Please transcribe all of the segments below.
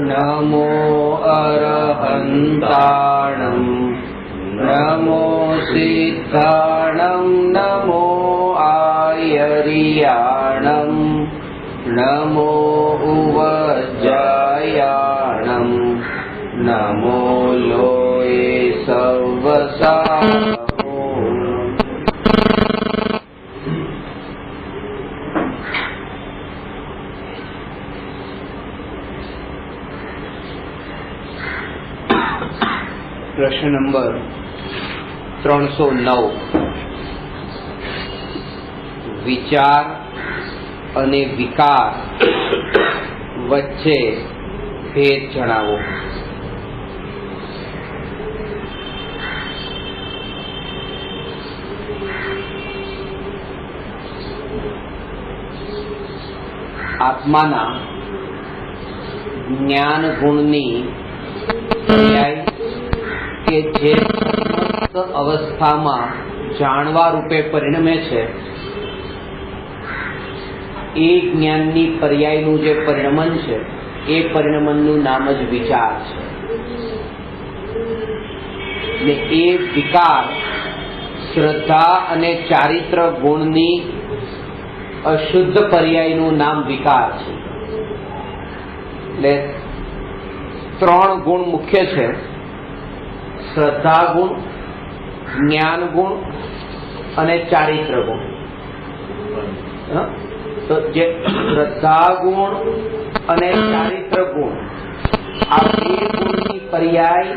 नमो अरहन्ताणं नमो सिद्धाणं नमो आयर्याणं नमो उवज्जायाणं नमो लोये सर्वसा। प्रश्न नंबर 309 विचार અને વિકાર વચ્ચે ભેદ જણાવો। આત્માના જ્ઞાન ગુણની પર્યાય કે જે સમસ્ત અવસ્થામાં જાણવા રૂપે પરિણમે છે એ જ્ઞાનની પર્યાયનું જે પરિણમન છે એ પરિણમનનું નામ જ વિચાર છે ને એ વિકાર શ્રદ્ધા અને ચારિત્ર ગુણની અશુદ્ધ પર્યાયનું નામ વિકાર છે। એટલે 3 ગુણ મુખ્ય છે, શ્રદ્ધા ગુણ, જ્ઞાન ગુણ અને ચારિત્ર ગુણ। તો જે શ્રદ્ધા ગુણ અને ચારિત્ર ગુણ આ 2 ગુણની પર્યાય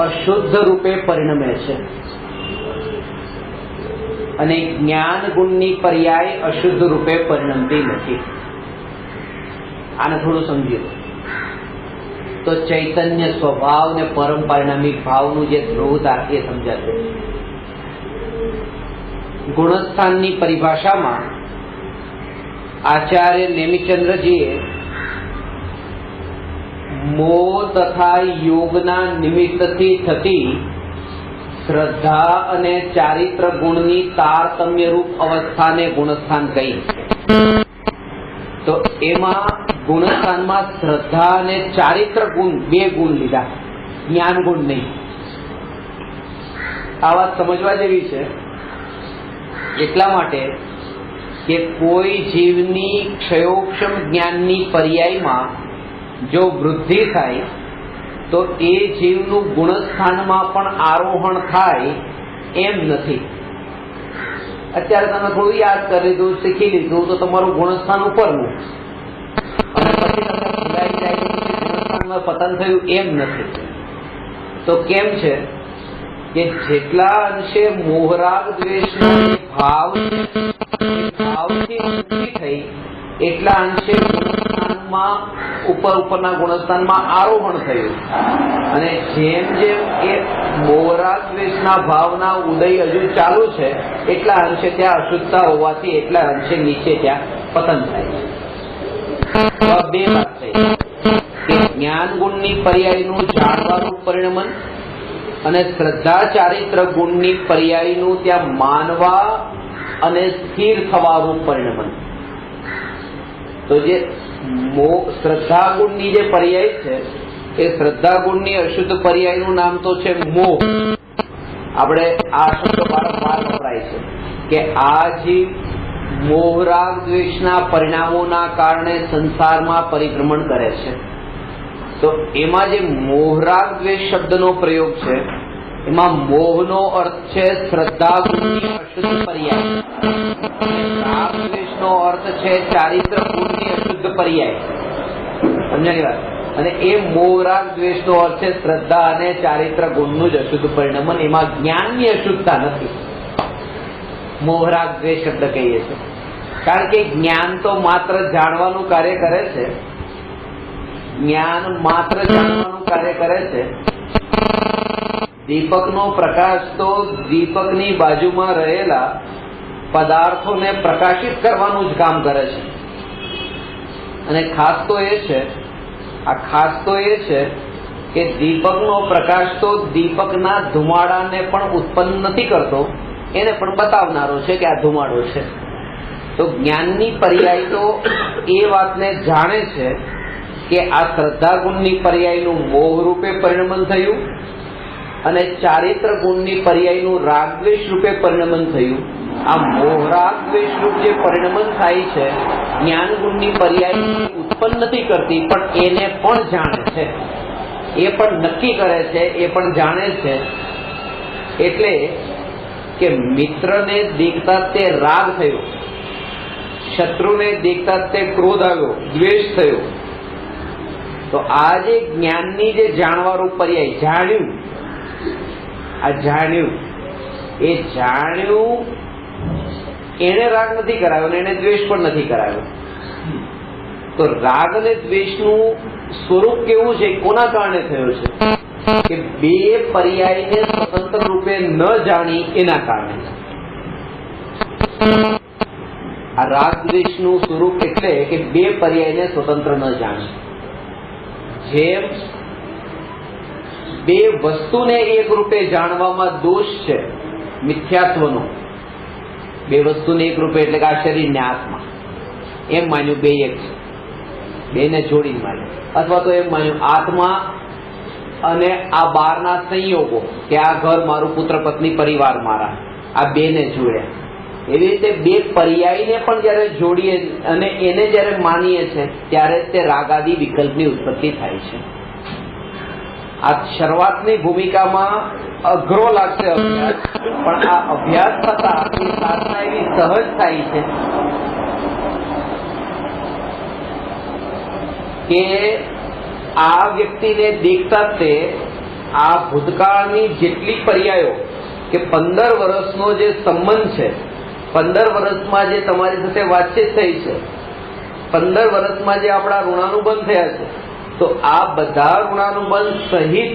અશુદ્ધ રૂપે પરિણમે છે અને જ્ઞાન ગુણની પર્યાય અશુદ્ધ રૂપે પરિણમતી નથી। આને થોડું સમજી લો તો ચૈતન્ય સ્વભાવ ને પરમ પરિણામી ભાવનું જે ધ્રુવતા એ સમજાશે। ગુણસ્થાનની પરિભાષામાં આચાર્ય નેમિચંદ્રજીએ મોહ તથા યોગના નિમિત્તથી થતી શ્રદ્ધા અને ચારિત્ર ગુણની તારતમ્ય રૂપ અવસ્થાને ગુણસ્થાન કહી। તો એમાં ગુણસ્થાનમાં શ્રદ્ધા અને ચારિત્ર ગુણ 2 ગુણ લીધા, જ્ઞાન ગુણ નહીં। આ વાત સમજવા જેવી છે એટલા માટે કે કોઈ જીવની ક્ષયોક્ષમ જ્ઞાનની પર્યાયમાં જો વૃદ્ધિ થાય તો એ જીવનું ગુણસ્થાનમાં પણ આરોહણ થાય એમ નથી। અત્યારે તમે થોડું યાદ કરી લીધું, શીખી લીધું તો તમારું ગુણસ્થાન ઉપરનું અને પછી તમે ભૂલાઈ જાય તો પછી ગુણસ્થાનમાં પતન થયું એમ નથી। તો કેમ છે કે જેટલા અંશે મોહરાગ દ્વેષનો ભાવ ભાવથી વૃદ્ધિ થઈ એટલા અંશે ગુણસ્થાનમાં ઉપરના ગુણસ્થાનમાં આરોહણ થયું અને જેમ જેમ એ મોહરાગ દ્વેષના ભાવના ઉદય હજુ ચાલુ છે એટલા અંશે ત્યાં અશુદ્ધતા હોવાથી એટલા અંશે નીચે ત્યાં પતન થાય છે। 2 વાત થઈ કે જ્ઞાન ગુણની પર્યાયનું જાણવાનું પરિણમન અને શ્રદ્ધા ચારિત્ર ગુણની પર્યાયનું ત્યાં માનવા અને સ્થિર થવાનું પરિણમન। તો જે શ્રદ્ધા ગુણની જે પર્યાય છે એ શ્રદ્ધા ગુણની અશુદ્ધ પર્યાયનું નામ તો છે મોહ। આપણે આ શબ્દ વારંવાર વપરાય છે કે આ જીવ મોહરાગ દ્વેષના પરિણામોના કારણે સંસારમાં પરિભ્રમણ કરે છે। તો એમાં જે મોહરાગ દ્વેષ શબ્દનો પ્રયોગ છે એમાં મોહનો અર્થ છે શ્રદ્ધા ગુણની અશુદ્ધ પર્યાય, રાગ દ્વેષનો અર્થ છે ચારિત્ર ગુણની અશુદ્ધ પર્યાય। સમજાણી વાત? અને એ મોહરાગ દ્વેષનો અર્થ છે શ્રદ્ધા અને ચારિત્ર ગુણનું જ અશુદ્ધ પરિણમન। એમાં જ્ઞાનની અશુદ્ધતા નથી। મોહરાગ દ્વેષ શબ્દ કહીએ છીએ કારણ કે જ્ઞાન તો માત્ર જાણવાનું કાર્ય કરે છે, જ્ઞાન માત્ર જાણવાનું કાર્ય કરે છે। દીપકનો પ્રકાશ તો દીપકની બાજુમાં રહેલા પદાર્થોને પ્રકાશિત કરવાનું જ કામ કરે છે અને ખાસ તો એ છે કે દીપકનો પ્રકાશ તો દીપકના ધુમાડાને પણ ઉત્પન્ન નથી કરતો, એને પણ બતાવનારો છે કે આ ધુમાડો છે। તો જ્ઞાનની પર્યાય તો એ વાતને જાણે છે કે આ શ્રદ્ધા ગુણની પર્યાયનું મોહ રૂપે પરિણમન થયું અને ચારિત્ર ગુણની પર્યાયનું રાગદ્વેષ રૂપે પરિણમન થયું. આ મોહ રાગ દ્વેષ રૂપ જે પરિણમન થાય છે જ્ઞાન ગુણની પર્યાય ઉત્પન્ન નથી કરતી, પણ એને પણ જાણે છે, એ પણ નક્કી કરે છે, એ પણ જાણે છે. એટલે કે મિત્રને દેખતા તે રાગ થયો, શત્રુને દેખતા તે ક્રોધ આવ્યો, દ્વેષ થયો. તો આ જે જ્ઞાનની જે જાણવારૂપ પર્યાય જાણ્યું, આ જાણ્યું, એ જાણ્યું એને રાગ નથી કરાવ્યો ને એને દ્વેષ પણ નથી કરાવ્યો. તો રાગ અને દ્વેષનું સ્વરૂપ કેવું છે, કોના કારણે થયો છે કે બે પર્યાયને સ્વતંત્ર રૂપે ન જાણી એના કારણે. આ રાગ દ્વેષનું સ્વરૂપ એટલે કે બે પર્યાયને સ્વતંત્ર ન જાણી. જેમ બે વસ્તુને એક રૂપે જાણવામાં દોષ છે મિથ્યાત્વનો, બે વસ્તુને એક રૂપે એટલે કે આ શરીર ને આત્મા એમ માન્યું બે એક છે, બેને જોડીને માન્યું, અથવા તો એમ માન્યું આત્મા અને આ બહારના સંયોગો કે આ ઘર મારું, પુત્ર પત્ની પરિવાર મારા, આ બેને જોડ્યા. એવી રીતે બે પર્યાયને પણ જયારે જોડીએ અને એને જયારે માનીએ છે ત્યારે તે રાગાદી વિકલ્પની ઉત્પત્તિ થાય છે. આ શરૂઆતની ભૂમિકામાં અઘરો લાગશે અભ્યાસ, પણ આ અભ્યાસ થતા એ સાધના એવી સહજ થાય છે કે આ વ્યક્તિને દેખતા તે આ ભૂતકાળની જેટલી પર્યાયો કે 15 વર્ષનો જે સંબંધ છે, 15 વર્ષમાં જે તમારી સાથે વાતચીત થઈ છે, 15 વર્ષમાં જે આપણા ઋણાનુબંધ થયા છે, તો આ બધા ઋણાનુબંધ સહિત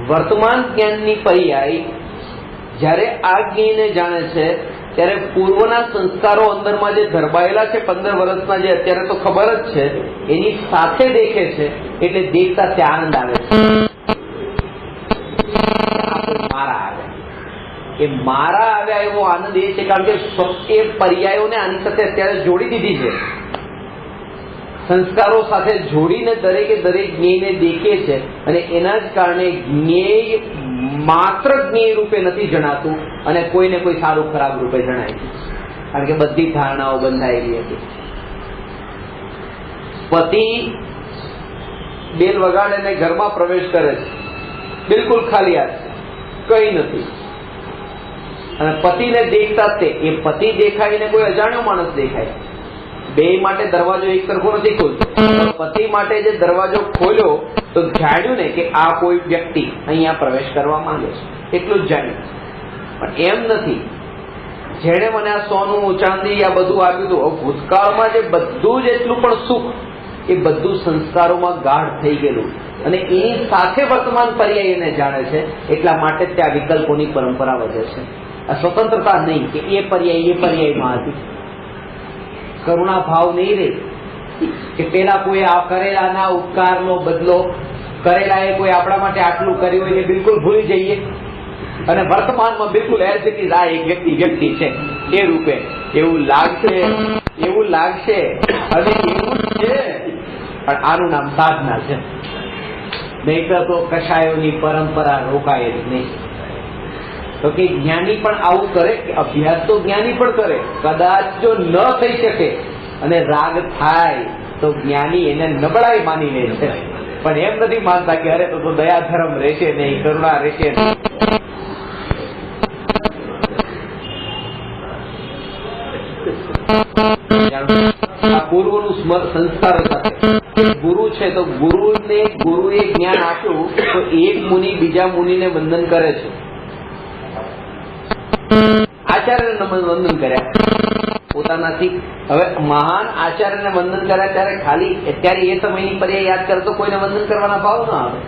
વર્તમાન જ્ઞાનની પર્યાય જ્યારે આ જ્ઞાનને જાણે છે ત્યારે પૂર્વના સંસ્કારો અંદરમાં જે ધરબાયેલા છે 15 વર્ષના, જે અત્યારે તો ખબર જ છે, એની સાથે દેખે છે. એટલે દેખતા ત્યાં આનંદ આવે છે. મારા આવ્યા, એ મારા આવ્યા એવો આનંદ એ છે કારણ કે એ પર્યાયોને આની સાથે અત્યારે જોડી દીધી છે, સંસ્કારો સાથે જોડીને દરેકે દરેક જ્ઞેયને દેખે છે. અને એના જ કારણે જ્ઞેય માત્ર જ્ઞેય રૂપે નથી જણાતું અને કોઈને કોઈ સારું ખરાબ રૂપે જણાય છે, કારણ કે બધી ધારણાઓ બંધાયેલી હતી. પતિ બેલ વગાડે ને ઘરમાં પ્રવેશ કરે છે, બિલકુલ ખાલી હાથ છે, કઈ નથી, અને પતિને દેખતા તે એ પતિ દેખાય ને કોઈ અજાણ્યો માણસ દેખાય, બે માટે દરવાજો એક સરખો નથી ખોલતો. પતિ માટે જે દરવાજો ખોલ્યો તો જાણ્યું ને કે આ કોઈ વ્યક્તિ અહીંયા પ્રવેશ કરવા માંગે છે, એટલું જ જાણ્યું. પણ એમ નથી, જેણે મને આ સોનું ચાંદી આ બધું આપ્યું હતું, ભૂતકાળમાં જે બધું જ એટલું પણ સુખ એ બધું સંસ્કારોમાં ગાઢ થઈ ગયેલું અને એની સાથે વર્તમાન પર્યાય એને જાણે છે. એટલા માટે ત્યાં વિકલ્પોની પરંપરા વધે છે. આ સ્વતંત્રતા નહીં કે એ પર્યાયમાં હતી. કરુણા ભાવ નહીં રહે કે પેલા કોઈ આ કરેલાના ઉપકારનો બદલો, કરેલા એ કોઈ આપણા માટે આટલું કર્યું એને બિલકુલ ભૂલી જઈએ અને વર્તમાનમાં બિલકુલ એઝ ઇટ ઇઝ આ એક વ્યક્તિ છે એ રૂપે એવું લાગશે અને એવું છે. પણ આનું નામ સાધના છે, નહીતર તો કશાયોની પરંપરા રોકાય જ નહીં. તો કે જ્ઞાની પણ આવું કરે કે અભ્યાસ તો જ્ઞાની પણ કરે, કદાચ જો ન થઈ શકે અને રાગ થાય તો જ્ઞાની એને નબળાઈ માની લે છે, પણ એમ નથી માનતા કે અરે તો દયા ધર્મ રહેશે નહીં, કરુણા રહેશે નહીં. આ પૂર્વનું સંસ્કાર સાથે ગુરુ છે તો ગુરુએ જ્ઞાન આપ્યું તો એક મુનિ બીજા મુનિને વંદન કરે છે. આચાર્યને વંદન કર્યા પોતાનાથી. હવે મહાન આચાર્યને વંદન કર્યા ત્યારે ખાલી અત્યારે એ સમયની પર્યાય યાદ કરે તો કોઈને વંદન કરવાના ભાવ ના આવે,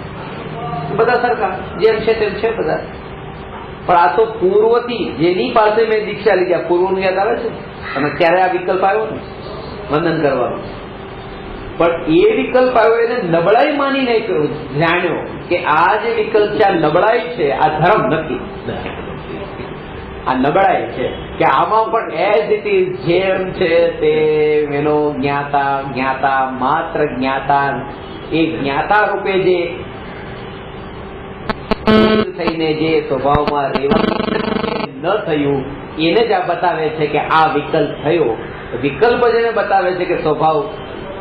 બધા સરખા જેમ છે તેમ છે બધા. પણ આ તો પૂર્વથી જેની પાસે મેં દીક્ષા લીધા પૂર્વનું યાદ આવે છે અને ત્યારે આ વિકલ્પ આવ્યો ને વંદન કરવાનો. પણ એ વિકલ્પ આવ્યો એને નબળાઈ માની નહીં કર્યું, જાણ્યો કે આ જે વિકલ્પ છે આ નબળાઈ છે, આ ધર્મ નથી. આ નબળાઈ છે કે આમાં પણ એઝ ઇટ ઇઝ જેમ છે તે એનો જ્ઞાતા માત્ર જ્ઞાતા, એ જ્ઞાતા રૂપે જે થઈને જે સ્વભાવમાં રહેવાનું ન થયું એને જ આ બતાવે છે કે આ વિકલ્પ થયો. વિકલ્પ જેને બતાવે છે કે સ્વભાવ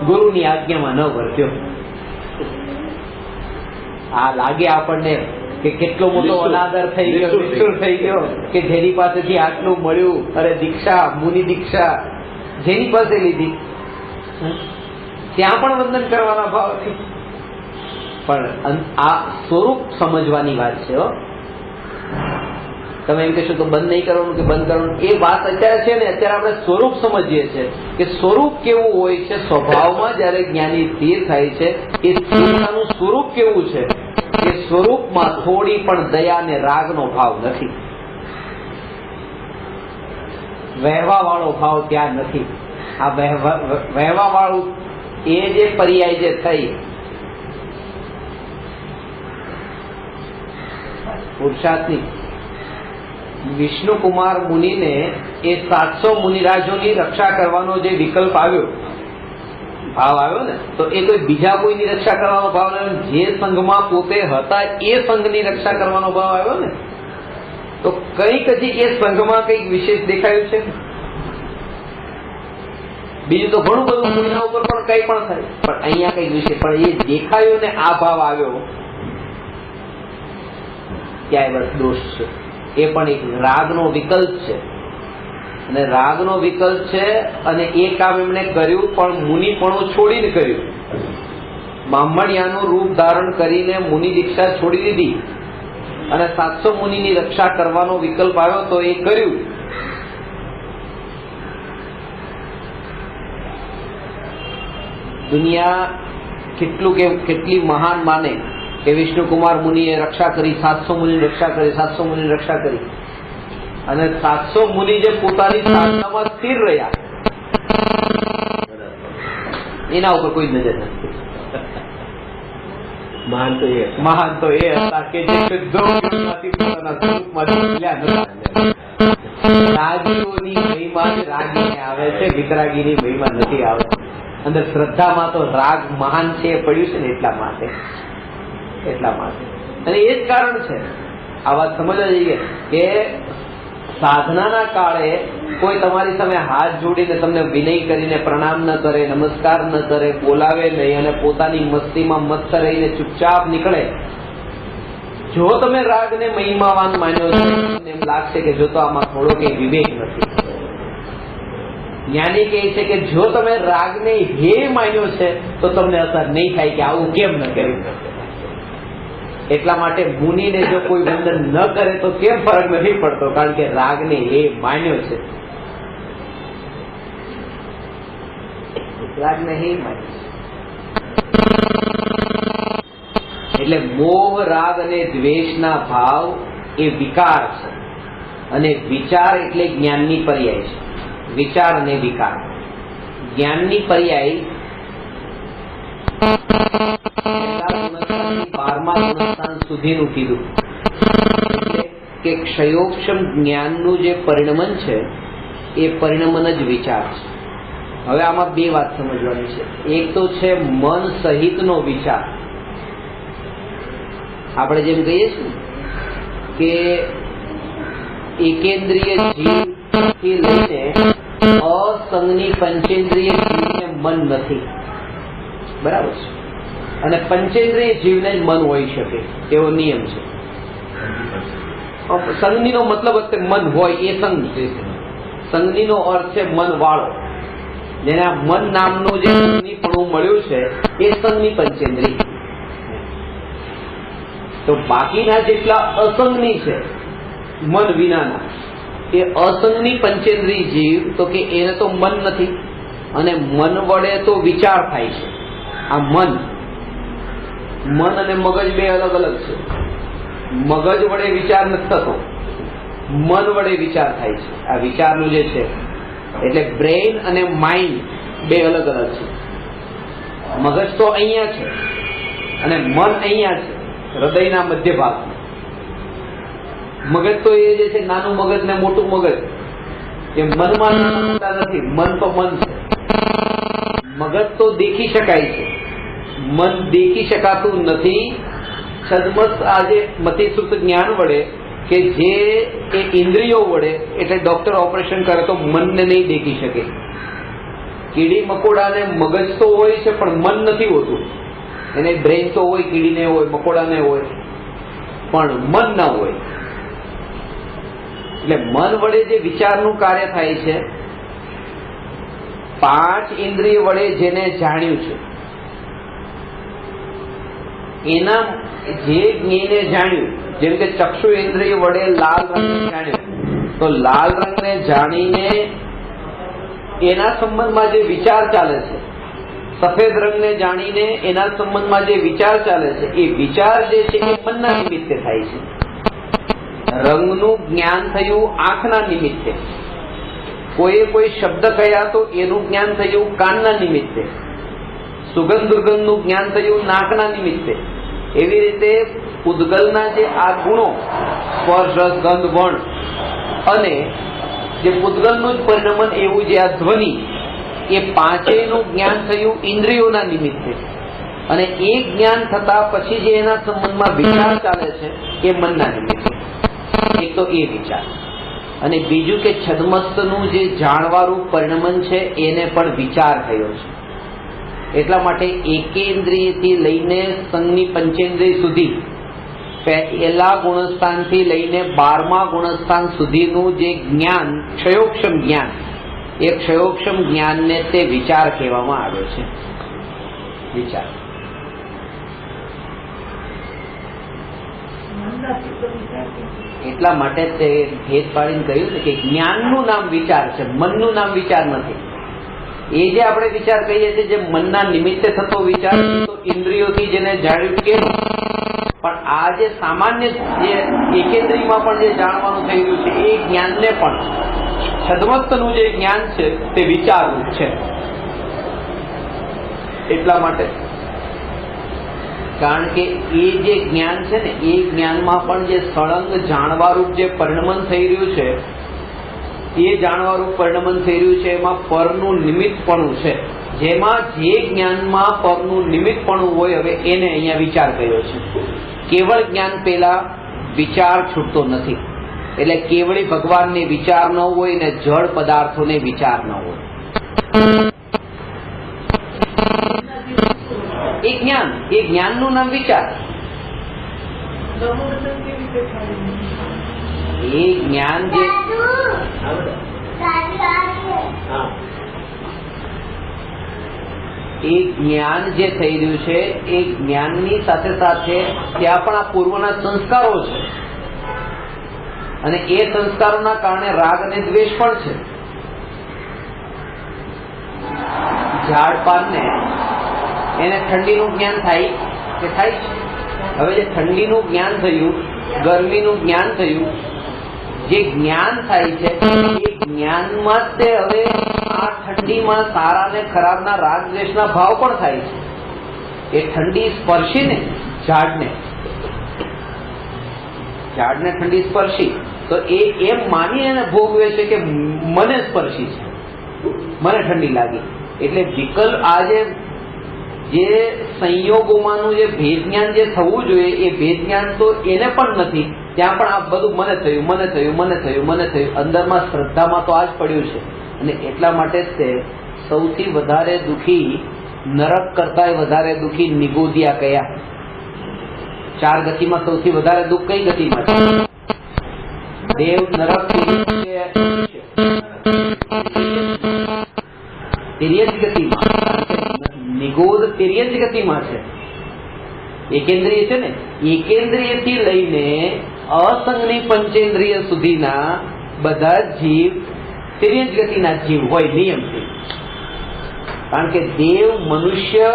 ગુરુની આજ્ઞામાં ન વર્ત્યો. આ લાગે આપણને કે કેટલો મોટો અનાદર થઈ ગયો, નિષ્ઠુર થઈ ગયો કે જેની પાસેથી આટલું મળ્યું, અરે દીક્ષા, મુનિ દીક્ષા જેની પાસે લીધી ત્યાં પણ વંદન કરવાના ભાવથી. પણ આ સ્વરૂપ સમજવાની વાત છે. તમે એમ કહેશો તો બંધ નહીં કરવાનું કે બંધ કરવાનું, એ વાત અત્યારે છે ને, અત્યારે આપણે સ્વરૂપ સમજીએ છીએ કે સ્વરૂપ કેવું હોય છે. સ્વભાવમાં જયારે જ્ઞાની સ્થિર થાય છે એ સ્થિરતાનું સ્વરૂપ કેવું છે, એ સ્વરૂપમાં થોડી પણ દયા અને રાગનો ભાવ નથી, વહેવા વાળો ભાવ ત્યાં નથી. આ વહેવા વાળું એ જે પર્યાય જે થઈ પુરુષાર્થની, વિષ્ણુકુમાર મુનિને એ 700 મુનિરાજોની રક્ષા કરવાનો જે વિકલ્પ આવ્યો, ભાવ આવ્યો ને, તો એ કોઈ બીજા કોઈની રક્ષા કરવાનો ભાવ આવ્યો, જે સંઘમાં પોતે હતા એ સંઘની રક્ષા કરવાનો ભાવ આવ્યો ને. તો કંઈક હજી એ સંઘમાં કંઈક વિશેષ દેખાયું છે. બીજું તો ઘણું બધું કોઈના ઉપર પણ કઈ પણ થાય, પણ અહીંયા કંઈક વિશેષ, પણ એ દેખાયું ને આ ભાવ આવ્યો, ક્યાંય બસ દોષ છે. એ પણ એક રાગનો વિકલ્પ છે, અને રાગનો વિકલ્પ છે. અને એ કામ એમણે કર્યું પણ મુનિપણું છોડીને કર્યું. બ્રાહ્મણિયાનું રૂપ ધારણ કરીને મુનિ દીક્ષા છોડી દીધી અને 700 મુનિની રક્ષા કરવાનો વિકલ્પ આવ્યો તો એ કર્યું. દુનિયા કેટલી મહાન માને કે વિષ્ણુકુમાર મુનિએ રક્ષા કરી, 700 મુનિની રક્ષા કરી, 700 મુનિની રક્ષા કરી, અને 700 મુનિ જે પોતાની સાધનામાં સ્થિર રહ્યા એના ઉપર કોઈ નજર નથી. મહાન તો એ હતા કે જે શુદ્ધોમાંથી પોતાના સ્વરૂપમાંથી નીકળ્યા નતા. રાગીઓની મહિમા રાગીને આવે છે, વિતરાગીની મહિમા નથી આવે. અંદર શ્રદ્ધામાં તો રાગ મહાન છે એ પડ્યું છે ને એટલા માટે. અને એ જ કારણ છે, આ વાત સમજવા જઈએ કે સાધનાના કાળે કોઈ તમારી સામે હાથ જોડીને તમને વિનય કરીને પ્રણામ ન કરે, નમસ્કાર ન કરે, બોલાવે નહીં અને પોતાની મસ્તીમાં મસ્ત રહીને ચૂપચાપ નીકળે. જો તમે રાગને મહિમાવાન માન્યો છો, એમ લાગશે કે જો તો આમાં થોડો કઈ વિવેક નથી. જ્ઞાની કહે છે કે જો તમે રાગને હે માન્યો છે તો તમને અસર નહીં થાય કે આવું કેમ ન કર્યું. એટલા માટે મુનિને જો કોઈ વંદન ન કરે તો કેમ ફરક નથી પડતો, કારણ કે રાગને હે માન્યો છે. રાગને હે માન્યો એટલે મોહ, રાગ અને દ્વેષના ભાવ એ વિકાર છે, અને વિચાર એટલે જ્ઞાનની પર્યાય છે. વિચાર અને વિકાર, જ્ઞાનની પર્યાય 12મા ગુણસ્થાન સુધીનું કીધું કે ક્ષયોક્ષમ જ્ઞાનનું જે પરિણમન છે એ પરિણમન જ વિચાર છે. હવે આમાં બે વાત સમજવાની છે. એક તો છે મન સહિતનો વિચાર. આપણે જેમ કહીએ છીએ કે એકેન્દ્રિય જીવથી લઈને અસંગની પંચેન્દ્રિય જીવને મન નથી, બરાબર છે, અને પંચેન્દ્રિય જીવને જ મન હોઈ શકે એવો નિયમ છે. સંજ્ઞીનો મતલબ મન હોય એ સંજ્ઞ. સંજ્ઞીનો અર્થ છે મન વાળો, જેને આ મન નામનું જે સંજ્ઞીપણું મળ્યું છે એ સંજ્ઞી પંચેન્દ્રિય. તો બાકીના જેટલા અસંગની છે મન વિનાના, એ અસંગની પંચેન્દ્રિય જીવ તો કે એને તો મન નથી, અને મન વડે તો વિચાર થાય છે. આ મન અને મગજ બે અલગ અલગ છે. મગજ વડે વિચાર નથી થતો, મન વડે વિચાર થાય છે. આ વિચારનું જે છે એટલે બ્રેઇન અને માઇન્ડ બે અલગ અલગ છે. મગજ તો અહીંયા છે અને મન અહીંયા છે, હૃદયના મધ્ય ભાગમાં. મગજ તો એ જે છે નાનું મગજ ને મોટું મગજ, એ મનમાં નથી. મન તો મન છે. મગજ તો દેખી શકાય છે, મન દેખી શકાતું નથી. છદ્મસ્ત આજે મતિસુપ્ત જ્ઞાન વડે કે જે એ ઇન્દ્રિયો વડે, એટલે ડોક્ટર ઓપરેશન કરે તો મનને નહીં દેખી શકે. કીડી મકોડાને મગજ તો હોય છે પણ મન નથી હોતું. એને બ્રેન તો હોય, કીડીને હોય, મકોડાને હોય, પણ મન ના હોય. એટલે મન વડે જે વિચારનું કાર્ય થાય છે, 5 ઇન્દ્રિય વડે જેને જાણ્યું છે, એના જે જ્ઞેયને જાણ્યું, જેમ કે ચક્ષુ ઇન્દ્રિય વડે લાલ રંગને જાણ્યું, તો લાલ રંગને જાણીને એના સંબંધમાં જે વિચાર ચાલે છે, સફેદ રંગને જાણીને એના સંબંધમાં જે વિચાર ચાલે છે, એ વિચાર જે છે એ મનના નિમિત્તે થાય છે. રંગનું જ્ઞાન થયું આંખના નિમિત્તે, કોઈ શબ્દ કહ્યા તો એનું જ્ઞાન થયું કાનના નિમિત્તે, સુગંધ દુર્ગંધનું જ્ઞાન થયું નાકના નિમિત્તે. એવી રીતે પૂતગલના જે આ ગુણો, સ્પર્શ, રસ, ગંધ, વર્ણ, અને જે પૂતગલનું જ પરિણમન એવું જે આ ધ્વનિ, એ પાંચેયનું જ્ઞાન થયું ઇન્દ્રિયોના નિમિત્તે. અને એ જ્ઞાન થતા પછી જે એના સંબંધમાં વિચાર ચાલે છે એ મનના નિમિત્તે. એક તો એ વિચાર, અને બીજું કે છદ્મસ્તનું જે જાણવાળું પરિણમન છે એને પણ વિચાર થયો છે. એટલા માટે એકેન્દ્રિયથી લઈને સંઘની પંચેન્દ્રિય સુધી, પહેલા ગુણસ્થાનથી લઈને 12મા ગુણસ્થાન સુધીનું જે જ્ઞાન, ક્ષયોક્ષમ જ્ઞાન, એ ક્ષયોક્ષમ જ્ઞાનને તે વિચાર કહેવામાં આવ્યો છે. વિચાર એટલા માટે તે ભેદ પાડીને કહ્યું ને કે જ્ઞાનનું નામ વિચાર છે, મનનું નામ વિચાર નથી. એ જે આપણે વિચાર કહીએ છીએ, જે મનના નિમિત્તે થતો વિચાર, તો ઇન્દ્રિયોથી જેને જાણ્યું કે, પણ આ જે સામાન્ય જે એકેન્દ્રિયમાં પણ જે જાણવાનું થઈ રહ્યું છે, એ જ્ઞાનને પણ છદ્મસ્તનું જે જ્ઞાન છે તે વિચારરૂપ છે. એટલા માટે, કારણ કે એ જે જ્ઞાન છે ને, એ જ્ઞાનમાં પણ જે સળંગ જાણવારૂપ જે પરિણમન થઈ રહ્યું છે, એ જાણવારૂપ પરિણમન થઈ રહ્યું છે, એમાં પરનું નિમિત્તપણું છે. જેમાં જે જ્ઞાનમાં પરનું નિમિત્તપણું હોય, હવે એને અહીંયા વિચાર કર્યો છે. કેવળ જ્ઞાન પેલા વિચાર છૂટતો નથી. એટલે કેવળી ભગવાનને વિચાર ન હોય ને જળ પદાર્થોને વિચાર ન હોય. એ જ્ઞાનનું નામ વિચાર. એ જ્ઞાન જે થઈ રહ્યું છે, એ જ્ઞાનની સાથે સાથે ત્યાં પણ આ પૂર્વના સંસ્કારો છે, અને એ સંસ્કારોના કારણે રાગ અને દ્વેષ પણ છે. ઝાડ પાનને એને ઠંડીનું જ્ઞાન થાય કે થાય છે. હવે જે ઠંડીનું જ્ઞાન થયું, ગરમીનું જ્ઞાન થયું, જે જ્ઞાન થાય છે, એ જ્ઞાનમાં તે હવે આ ઠંડીમાં સારા ને ખરાબના રાગ દ્વેષના ભાવ પણ થાય છે. એ ઠંડી સ્પર્શી ને ઝાડને ઠંડી સ્પર્શી, તો એ એમ માની એને ભોગવે છે કે મને સ્પર્શી છે, મને ઠંડી લાગી. એટલે વિકલ્પ આજે જે સંયોગોમાંનું જે ભેદ જ્ઞાન જે થવું જોઈએ, એ ભેદ જ્ઞાન તો એને પણ નથી. ત્યાં પણ આ બધું મને થયું, મને થયું, મને થયું, મને થયું, અંદરમાં શ્રદ્ધામાં તો આ જ પડ્યું છે. અને એટલા માટે જ તે સૌથી વધારે દુઃખી, નરક કરતા વધારે દુઃખી નિગોદિયા કયા? 4 ગતિમાં સૌથી વધારે દુઃખ કઈ ગતિમાં છે? દેવ, નરક, તિર્યજ ગતિમાં. નિગોદ તિર્યજ ગતિમાં છે. એકેન્દ્રિય છે ને, એકેન્દ્રિયથી લઈને અસંગની પંચેન્દ્રિય સુધીના બધા જીવ તિર્યજ ગતિના જીવ હોય નિયમથી. કારણ કે દેવ, મનુષ્ય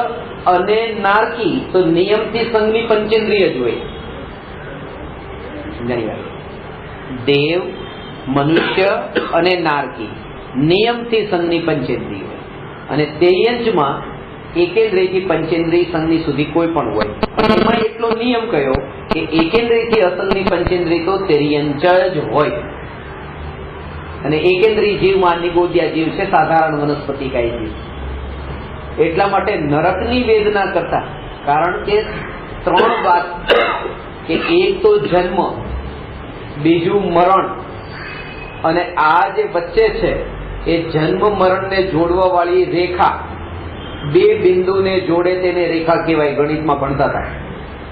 અને નારકી તો નિયમથી સંઘની પંચેન્દ્રિય જ હોય. દેવ, મનુષ્ય અને નારકી નિયમથી સંઘની પંચેન્દ્રિય હોય. અને તેયંજમાં એકેન્દ્રિયથી પંચેન્દ્રિય સંઘની સુધી કોઈ પણ હોય. એમાં એટલો નિયમ કયો કે કે એકેન્દ્રીયથી અસંગની પંચેન્દ્રિય તો તેરિયંચ જ હોય. અને એકેન્દ્રીય જીવમાં નિગોદિયા જીવ છે, સાધારણ વનસ્પતિકાય જીવ. એટલા માટે નરકની વેદના કરતા, કારણ કે 3 વાત, કે એક તો જન્મ, બીજું મરણ, અને આ જે વચ્ચે છે એ જન્મ મરણને જોડવા વાળી રેખા, 2 બિંદુને જોડે તેને રેખા કહેવાય. ગણિતમાં ભણતા હતા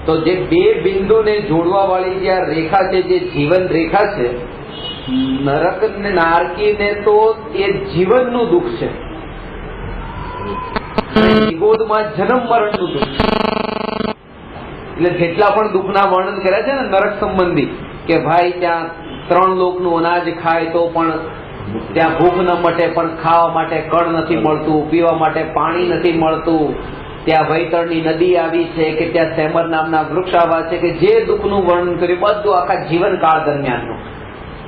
તો જે 2 બિંદુને જોડવા વાળી જે આ રેખા છે, જે જીવન રેખા છે, નરક નારકીને તો એ જીવનનું દુઃખ છે, નિગોદમાં જન્મ મરણનું દુઃખ છે. એટલે જેટલા પણ દુઃખના વર્ણન કર્યા છે ને નરક સંબંધી, કે ભાઈ ત્યાં 3 લોકનું અનાજ ખાય તો પણ ત્યાં ભૂખ ન મટે, પણ ખાવા માટે કણ નથી મળતું, પીવા માટે પાણી નથી મળતું, ત્યાં વૈતરણી નદી આવી છે, કે ત્યાં સેમર નામના વૃક્ષ આવ્યા છે, કે જે દુઃખનું વર્ણન કર્યું બધું આખા જીવનકાળ દરમિયાનનું.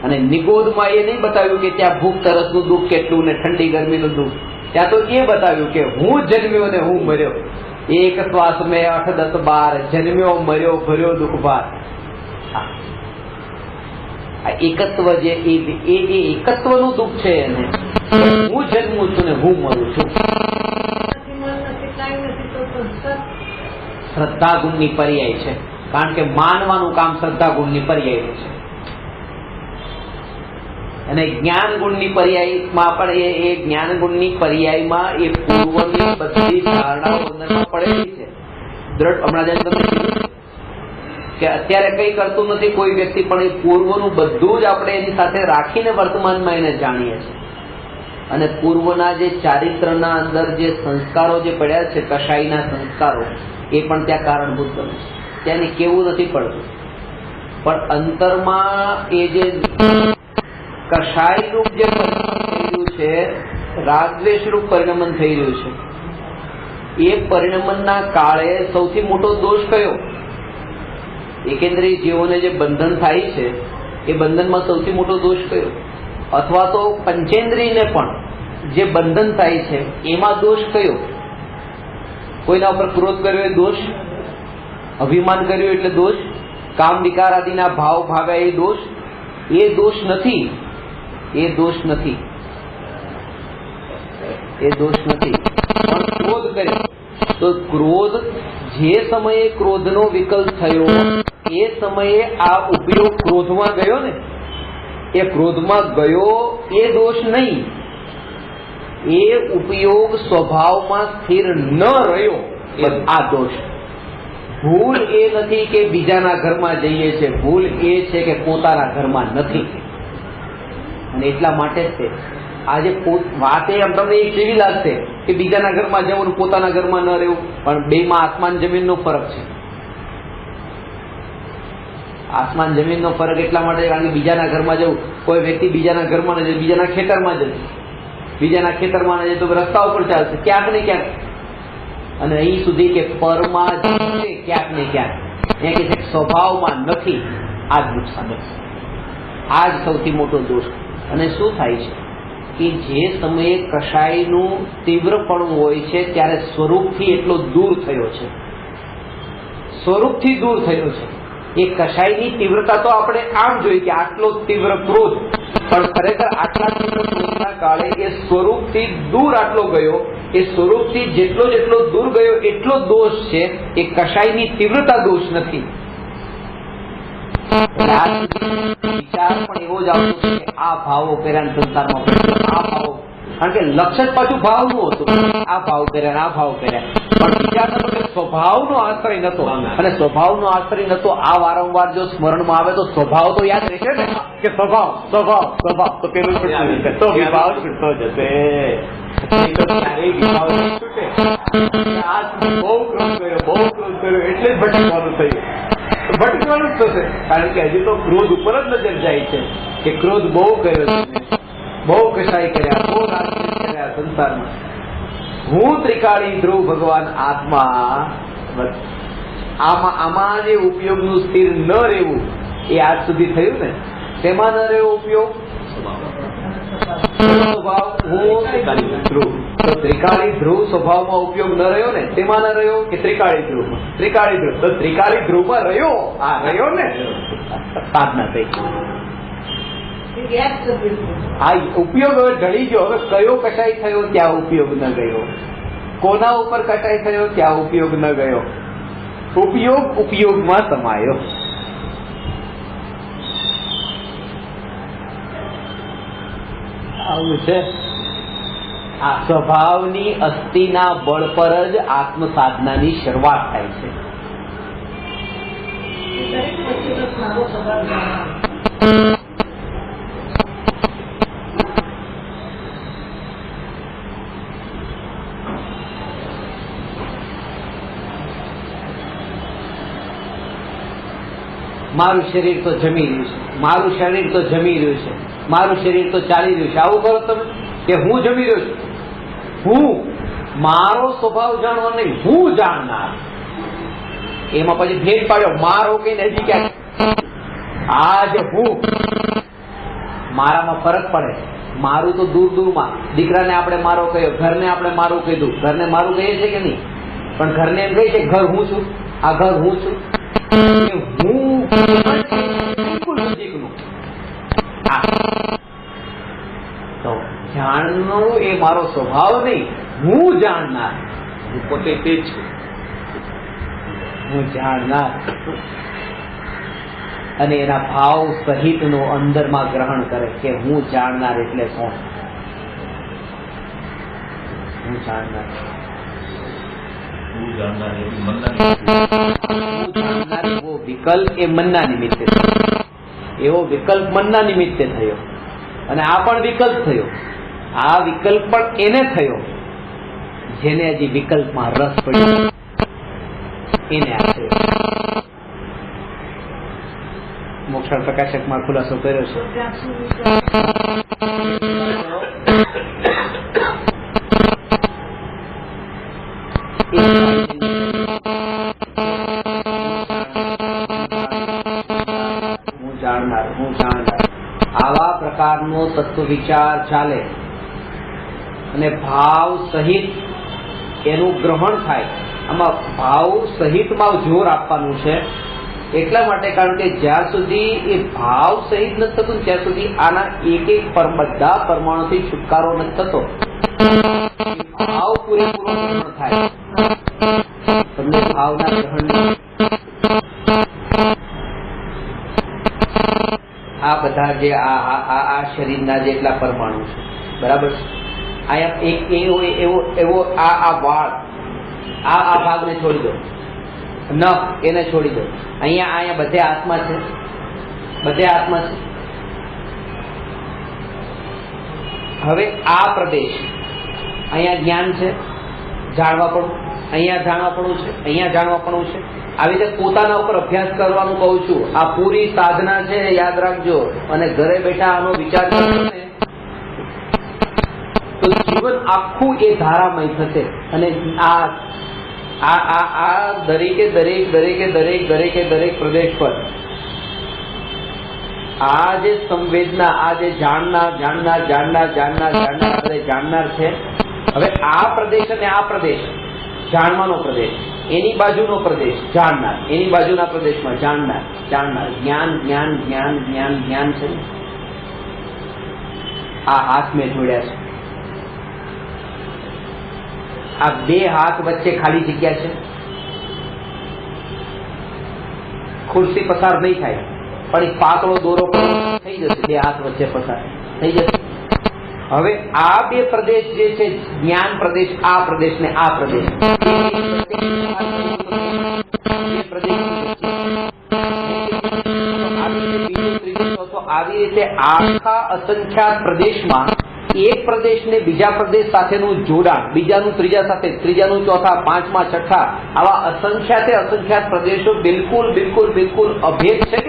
અને નિગોદમાં એ નહીં બતાવ્યું કે ત્યાં ભૂખ તરસનું દુઃખ કેટલું ને ઠંડી ગરમીનું દુઃખ. ત્યાં તો એ બતાવ્યું કે હું જન્મ્યો ને હું મર્યો, એક શ્વાસ મેં 8, 10, 12, જન્મ્યો મર્યો ભર્યો દુઃખ ભાર. આ એકત્વ જે એ એકત્વનું દુઃખ છે એને, હું જન્મું છું ને હું મરું છું. શ્રદ્ધા ગુણની પર્યાય છે, કારણ કે માનવાનું કામ શ્રદ્ધા ગુણની પર્યાય છે. અને જ્ઞાન ગુણની પર્યાયમાં પણ એ જ્ઞાન ગુણની પર્યાયમાં એ પૂર્વની બધી ધારણાઓ અંદરમાં પડેલી છે. દ્રઢ હમણાં જેમ તમે કીધું કે અત્યારે કઈ કરતું નથી કોઈ વ્યક્તિ, પણ એ પૂર્વનું બધું જ આપણે એની સાથે રાખીને વર્તમાનમાં એને જાણીએ છીએ. અને પૂર્વના જે ચારિત્રના અંદર જે સંસ્કારો જે પડ્યા છે, કશાયના સંસ્કારો, એ પણ ત્યાં કારણભૂત બને છે. ત્યાં કેવું નથી પડતું, પણ અંતરમાં એ જે કષાય રૂપ જે પરિણમન થઈ રહ્યું છે, રાગદ્વેષ રૂપ પરિણમન થઈ રહ્યું છે, એ પરિણમનના કાળે સૌથી મોટો દોષ કયો? એકેન્દ્રીય જીવોને જે બંધન થાય છે એ બંધનમાં સૌથી મોટો દોષ કયો? અથવા તો પંચેન્દ્રિયને પણ જે બંધન થાય છે એમાં દોષ કયો? કોઈના ઉપર ક્રોધ કર્યો એ દોષ, અભિમાન કર્યું એટલે દોષ, કામ વિકાર આદિના ભાવ ભાવ્યા એ દોષ? એ દોષ નથી, એ દોષ નથી, એ દોષ નથી. પણ ક્રોધ કર્યો તો ક્રોધ જે સમયે ક્રોધનો વિકલ્પ થયો એ સમયે આ ઉપયોગ ક્રોધમાં ગયો ને, એ ક્રોધમાં ગયો એ દોષ નહીં, એ ઉપયોગ સ્વભાવમાં સ્થિર ન રહ્યો આ દોષ. ભૂલ એ નથી કે બીજાના ઘરમાં જઈએ છે, ભૂલ એ છે કે પોતાના ઘરમાં નથી. અને એટલા માટે જ તે આજે વાત એ તમને એક કેવી લાગશે કે બીજાના ઘરમાં જવું, પોતાના ઘરમાં ન રહેવું, પણ બેમાં આસમાન જમીનનો ફરક છે. આસમાન જમીનનો ફરક એટલા માટે કારણ કે બીજાના ઘરમાં જવું, કોઈ વ્યક્તિ બીજાના ઘરમાં ન જાય, બીજાના ખેતરમાં જશે, બીજાના ખેતરમાં ન જાય તો રસ્તા ઉપર ચાલશે ક્યાંક ને ક્યાંક. અને અહીં સુધી કે પરમાં જશે ક્યાંક ને ક્યાંક, એ કે સ્વભાવમાં નથી. આ જ નુકસાન, આ જ સૌથી મોટો દોષ. અને શું થાય છે કે જે સમયે કષાયનું તીવ્રપણું હોય છે ત્યારે સ્વરૂપથી એટલો દૂર થયો છે, સ્વરૂપથી દૂર થયો છે. એ કષાયની તીવ્રતા તો આપણે આમ જોઈએ કે આટલો તીવ્ર ક્રોધ, પણ ખરેખર આટલા તીવ્ર ક્રોધના કાળે એ સ્વરૂપથી દૂર આટલો ગયો, એ સ્વરૂપથી જેટલો જેટલો દૂર ગયો એટલો દોષ છે. એ કષાયની તીવ્રતા દોષ નથી. વિચાર પણ એવો જ આવતો કે આ ભાવો કર્યા સંસારમાં, આ ભાવો, કારણ કે લક્ષ્ય જ પાછું ભાવનું હતું, આ ભાવ કર્યા, આ ભાવ કર્યા, પણ વિચાર નતો કે સ્વભાવનો આશ્રય નતો. અને સ્વભાવનો આશ્રય નતો, આ વારંવાર જો સ્મરણમાં આવે તો સ્વભાવ તો યાદ રહેશે ને, કે સ્વભાવ સ્વભાવ સ્વભાવ, તો પેલું તો વિભાવ છૂટતો જશે. બહુ ક્રોધ કર્યો એટલે જ ભટકવાનું થયું, ભટકવાનું જ થશે. કારણ કે હજી તો ક્રોધ ઉપર જ નજર જાય છે કે ક્રોધ બહુ કર્યો છે, બહુ કશાય કર્યા, બહુ રાજ્ય કર્યા સંસારમાં. હું ત્રિકાળી ધ્રુવ ભગવાન આત્મા, આમાં જે ઉપયોગનું સ્થિર ન રહેવું એ આજ સુધી થયું ને. તેમાં ન રહેવો ઉપયોગ, સ્વભાવ હું ત્રિકાળી ધ્રુવ સત્ય ત્રિકાળી ધ્રુવ સ્વભાવમાં ઉપયોગ ન રહ્યો ને, તેમાં ન રહ્યો કે ત્રિકાળી ધ્રુવમાં? ત્રિકાળી ધ્રુવ. તો ત્રિકાળી ધ્રુવમાં રહ્યો, આ રહ્યો ને, સાધના થઈ. આ ઉપયોગ હવે ઢળી ગયો. હવે કયો કટાઈ થયો ત્યાં ઉપયોગ ન ગયો, કોના ઉપર કટાઈ થયો ત્યાં ઉપયોગ ન ગયો, ઉપયોગ ઉપયોગમાં સમાયો. આવું છે. આ સ્વભાવની અસ્થિના બળ પર જ આત્મ સાધનાની શરૂઆત થાય છે. મારું શરીર તો જમી રહ્યું છે, મારું શરીર તો જમી રહ્યું છે, મારું શરીર તો ચાલી રહ્યું છે. આવું કરો તમે કે હું જમી રહ્યો છું, હું મારો સ્વભાવ જાણવો નહીં, હું જાણનાર. એમાં પછી ભેદ પાડ્યો મારો કે હજી ક્યાં. આ જે હું, મારામાં ફરક પડે. મારું તો દૂર દૂરમાં. દીકરાને આપણે મારો કહ્યો, ઘરને આપણે મારું કીધું. ઘરને મારું કહીએ છે કે નહીં? પણ ઘરને એમ કહે છે ઘર હું છું, આ ઘર હું છું. હું બિલકુલ નજીકનું. તો જાણવું એ મારો સ્વભાવ નહીં, હું જાણનાર. હું પોતે તે જ છું, હું જાણનાર. અને એના ભાવ સહિતનો અંદરમાં ગ્રહણ કરે કે હું જાણનાર એટલે કોણ? હું જાણનાર. એવો વિકલ્પ એ મનના નિમિત્તે થયો. એવો વિકલ્પ મનના નિમિત્તે થયો. અને આ પણ વિકલ્પ થયો. આ વિકલ્પ પણ એને થયો જેને હજી વિકલ્પમાં રસ પડ્યો, એને આ થયો. મોક્ષાળ પ્રકાશકમાં ખુલાસો કર્યો છે. હું જાણનાર, હું જાણનાર. આવા પ્રકારનો તત્વ વિચાર ચાલે અને ભાવ સહિત એનું ગ્રહણ થાય. આમાં ભાવ સહિતમાં જોર આપવાનું છે. એટલા માટે કારણ કે જ્યાં સુધી એ ભાવ સહિત નથી થતું ત્યાં સુધી આના એક એક બધા પરમાણુથી છુટકારો નથી થતો. ભાવ પૂરેપૂરો ગ્રહણ થાય. તમને ભાવના ગ્રહણ આ બધા જે આ શરીરના જેટલા પરમાણુ છે, બરાબર છે. અહીંયા એક એવો આ વાળ, આ ભાગને છોડી દો, નખ એને છોડી દો. અહીંયા બધે આત્મા છે, બધે આત્મા છે. હવે આ પ્રદેશ, અહીંયા જ્ઞાન છે, જાણવાપણું, અહીંયા જાણવાપણું છે, અહીંયા જાણવાપણું છે. આવી રીતે પોતાના ઉપર અભ્યાસ કરવાનું કહું છું. આ પૂરી સાધના છે, યાદ રાખજો. અને ઘરે બેઠા આનો વિચાર કરશો ને તો જીવન આખું એ ધારામય થશે. અને આ દરેકે દરેક પ્રદેશ પર આ જે સંવેદના, આ જે જાણનાર છે. હવે આ પ્રદેશ અને આ પ્રદેશ, જાણવાનો પ્રદેશ, એની બાજુનો પ્રદેશ જાણનાર, એની બાજુના પ્રદેશમાં જાણનાર. જ્ઞાન છે. આ હાથ મેં જોડ્યા છે. આ બે હાથ વચ્ચે ખાલી જગ્યા છે. ખુરશી પસાર નહીં થાય, પણ એક પાતળો દોરો થઈ જશે, બે હાથ વચ્ચે પસાર થઈ જશે. હવે આ બે પ્રદેશ જે છે, જ્ઞાન પ્રદેશ, આ પ્રદેશ ને આ પ્રદેશ, આવી રીતે આખા અસંખ્યાત પ્રદેશમાં એક પ્રદેશને બીજા પ્રદેશ સાથેનું જોડાણ, બીજાનું ત્રીજા સાથે, ત્રીજાનું ચોથા, પાંચમા, છઠ્ઠા, આવા અસંખ્યાત પ્રદેશો બિલકુલ અભેદ છે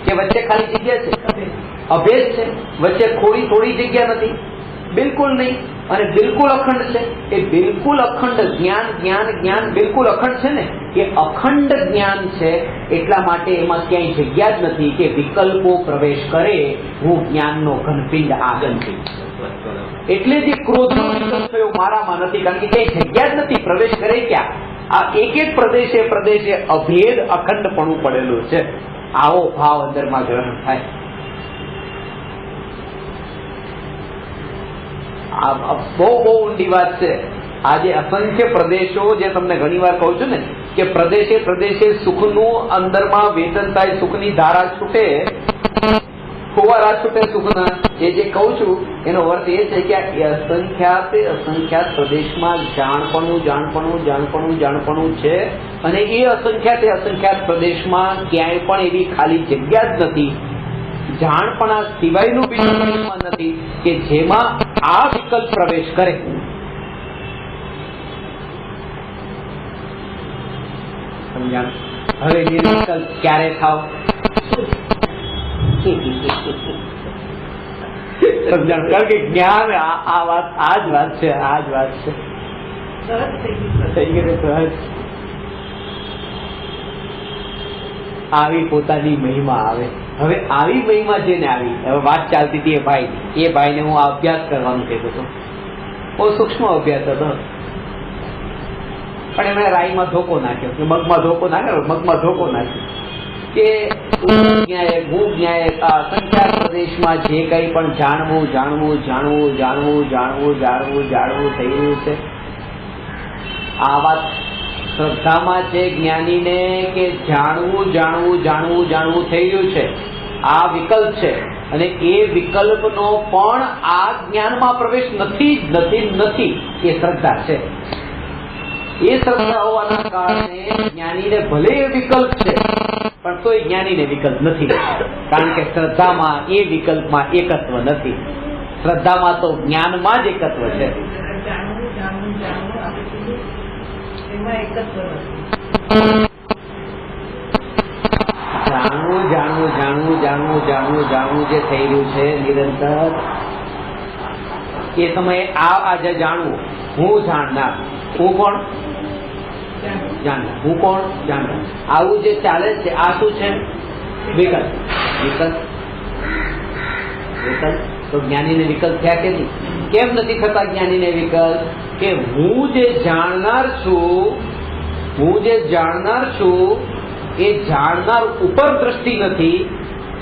કે વચ્ચે ખાલી જગ્યા છે? અભેદ છે. વચ્ચે થોડી જગ્યા નથી, બિલકુલ નહીં. અને બિલકુલ અખંડ છે. એ બિલકુલ અખંડ જ્ઞાન બિલકુલ અખંડ છે ને. એ અખંડ જ્ઞાન છે. એટલા માટે એમાં ક્યાંય જગ્યા જ નથી કે વિકલ્પો પ્રવેશ કરે. હું જ્ઞાનનો ઘનપિંડ આગળ છું. એટલે જે ક્રોધનો વિકલ્પ થયો મારામાં નથી, કારણ કે કઈ જગ્યા જ નથી, પ્રવેશ કરે ક્યાં? આ એક એક પ્રદેશે અભેદ અખંડપણું પડેલું છે. આવો ભાવ અંદરમાં ગ્રહણ થાય. આ બહુ ઊંડી વાત છે. આજે અસંખ્ય પ્રદેશો, જે તમને ઘણી વાર કહું છું ને કે પ્રદેશે સુખનું અંદરમાં વેતન થાય, સુખની ધારા છૂટે, ફુવારા છૂટે સુખના, એ જે કહું છું એનો અર્થ એ છે કે અસંખ્યાત પ્રદેશમાં જાણપણું છે, અને એ અસંખ્યાત પ્રદેશમાં ક્યાંય પણ એવી ખાલી જગ્યા જ નથી, જાણપણા સિવાયનું બીજું નથી કે જેમાં આ વિકલ્પ પ્રવેશ કરે. સમજાણ? હવે નિર્વિકલ્પ ક્યારે થાવ? સમજાણ? કારણ કે જ્ઞાન આ જ વાત છે. આવી પોતાની મહિમા આવે. હવે આવી મહિમા જેને આવી, હવે વાત ચાલતી હતી એ ભાઈને હું આ અભ્યાસ કરવાનું કહેતો હતો. બહુ સૂક્ષ્મ અભ્યાસ હતો, પણ એમણે રાઈમાં ધોકો નાખ્યો, મગમાં ધોકો નાખ્યો કે હું અસંખ્યાત પ્રદેશમાં જે કંઈ પણ જાણવું થઈ રહ્યું છે, આ વાત શ્રદ્ધામાં છે જ્ઞાનીને કે જાણવું થઈ રહ્યું છે, આ વિકલ્પ છે, અને એ વિકલ્પનો પણ આ જ્ઞાનમાં પ્રવેશ નથી, એ શ્રદ્ધા છે. એ શ્રદ્ધા હોવાના કારણે જ્ઞાનીને ભલે એ વિકલ્પ છે, પણ તો એ જ્ઞાનીને વિકલ્પ નથી, કારણ કે શ્રદ્ધામાં એ વિકલ્પમાં એકત્વ નથી. શ્રદ્ધામાં તો જ્ઞાનમાં જ એકત્વ છે. જાણવું જે થઈ રહ્યું છે નિરંતર, એ સમયે આજે જાણવું, હું જાણનાર, હું કોણ જાણનાર, આવું જે ચાલે છે, આ શું છે? વિકલ્પ. તો જ્ઞાનીને વિકલ્પ થયા કે નહીં? કેમ નથી થતા જ્ઞાનીને વિકલ્પ? કે હું જે જાણનાર છું એ જાણનાર ઉપર દ્રષ્ટિ નથી,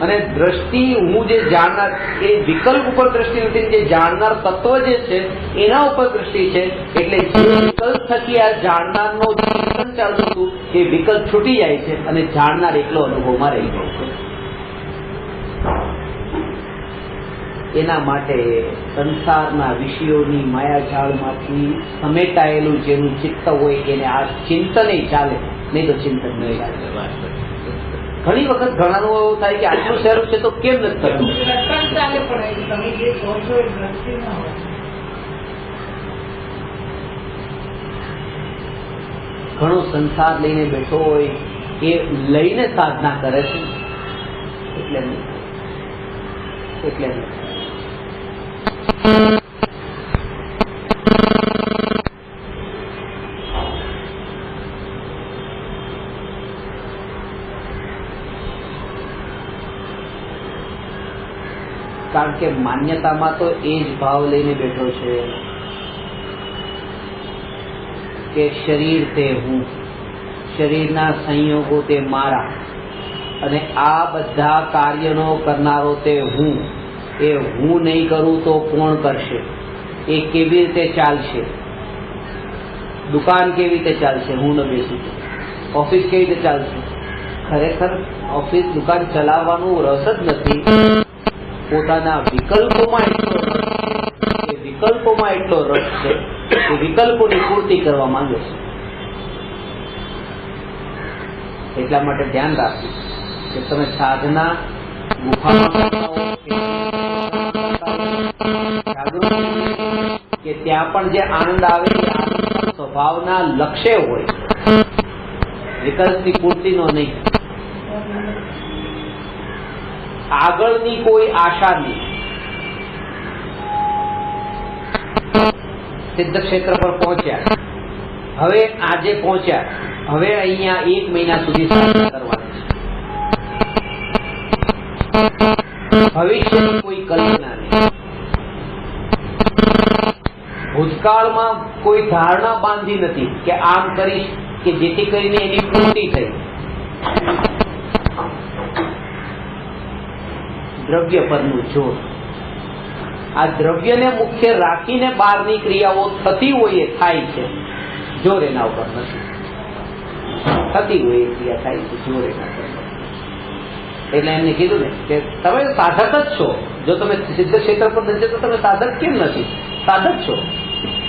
અને દ્રષ્ટિ હું જે જાણનાર એ વિકલ્પ ઉપર દ્રષ્ટિ નથી, જે જાણનાર તત્વ જે છે એના ઉપર દ્રષ્ટિ છે. એટલે જે વિકલ્પ થકી આ જાણનારનો ચિંતન ચાલતું હતું એ વિકલ્પ છૂટી જાય છે, અને જાણનાર એકલો અનુભવમાં રહી જાય છે. એના માટે સંસારના વિષયોની માયાજાળમાંથી સમેટાયેલું જેનું ચિત્ત હોય એને આ ચિંતન ચાલે, નહીં તો ચિંતન નહીં ચાલે. ઘણી વખત ઘણાનું એવું થાય કે આટલું સહેલું છે તો કેમ નથી થતું? ઘણો સંસાર લઈને બેઠો હોય, એ લઈને સાધના કરે છે, એટલે કારણ કે માન્યતામાં તો એ જ ભાવ લઈને બેઠો છે કે શરીર તે હું, શરીરના સંયોગો તે મારા, અને આ બધા કાર્યનો કરનારો તે હું. એ હું નહીં કરું તો કોણ કરશે? એ કેવી રીતે ચાલશે? દુકાન કેવી રીતે ચાલશે? હું ન બેસું. ઓફિસ કેવી રીતે ચાલશે? ખરેખર ઓફિસ દુકાન ચલાવવાનું રસ જ નથી. પોતાના વિકલ્પોમાં એટલો રસ છે કે વિકલ્પોની પૂર્તિ કરવા માંગે છે. એટલા માટે ધ્યાન રાખવું કે તમે સાધના કે ત્યાં પણ જે આનંદ આવે એ આનંદ સ્વભાવના લક્ષ્ય હોય, વિકલ્પની પૂર્તિનો નહીં. આગળની કોઈ આશા નહીં. સિદ્ધ ક્ષેત્ર પર પહોંચ્યા, હવે આજે પહોંચ્યા, હવે અહીંયા 1 મહિના સુધી સાધના કરવાની છે. ભવિષ્યની કોઈ કલ્પના નહીં. ભૂતકાળમાં કોઈ ધારણા બાંધી નથી કે આમ કરીશ કે જેથી કરીને એની પૂર્તિ થઈ. દ્રવ્ય પરનું જોર, આ દ્રવ્યને મુખ્ય રાખીને બહારની ક્રિયાઓ થતી હોય એ થાય છે, જોર એના ઉપર નથી. થતી હોય એ ક્રિયા થાય છે, જોર એના ઉપર. એટલે એમને કીધું ને કે તમે સાધક જ છો. જો તમે સિદ્ધ ક્ષેત્ર પર નથી તો તમે સાધક કેમ નથી? સાધક છો.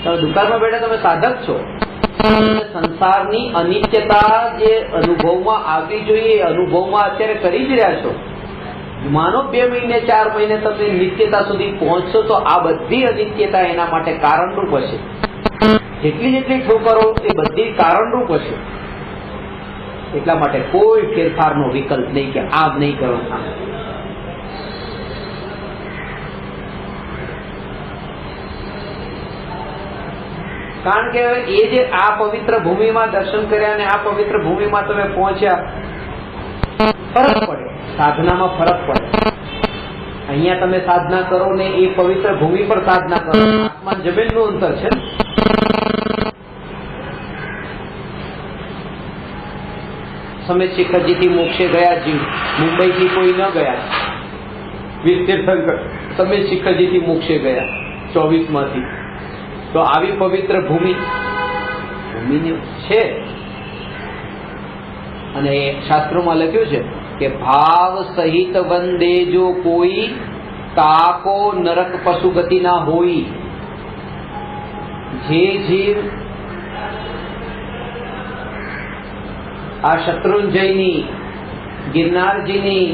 તમે દુકાનમાં બેઠા તમે સાધક છો. સંસારની અનિત્યતા જે અનુભવમાં આવવી જોઈએ એ અનુભવમાં અત્યારે કરી જ રહ્યા છો. માનો 2 મહિને 4 મહિને તમે નિત્યતા સુધી પહોંચશો તો આ બધી અનિત્યતા એના માટે કારણરૂપ હશે. જેટલી જેટલી ઠોકરો એ બધી કારણરૂપ હશે. એટલા માટે કોઈ ફેરફારનો વિકલ્પ નહીં કે આમ નહીં કરો. કારણ કે એ જે આ પવિત્ર ભૂમિમાં દર્શન કર્યા અને આ પવિત્ર ભૂમિમાં તમે પહોંચ્યા, ફરક પડે, સાધનામાં ફરક પડે. અહીંયા તમે સાધના કરો ને એ પવિત્ર ભૂમિ પર સાધના કરો, આસમાન જમીનનું અંતર છે. સમેત શિખરજીથી મોક્ષે ગયા જીવ, મુંબઈથી કોઈ ન ગયા. તીર્થંકર સમેત શિખરજીથી મોક્ષે ગયા 24 માંથી. તો આવી પવિત્ર ભૂમિ છે. અને શાસ્ત્રોમાં લખ્યું છે કે ભાવ સહિત વંદે જો કોઈ કાકો નરક પશુ ગતિ ના હોય. જે જીવ આ શત્રુંજયની, ગિરનારજીની,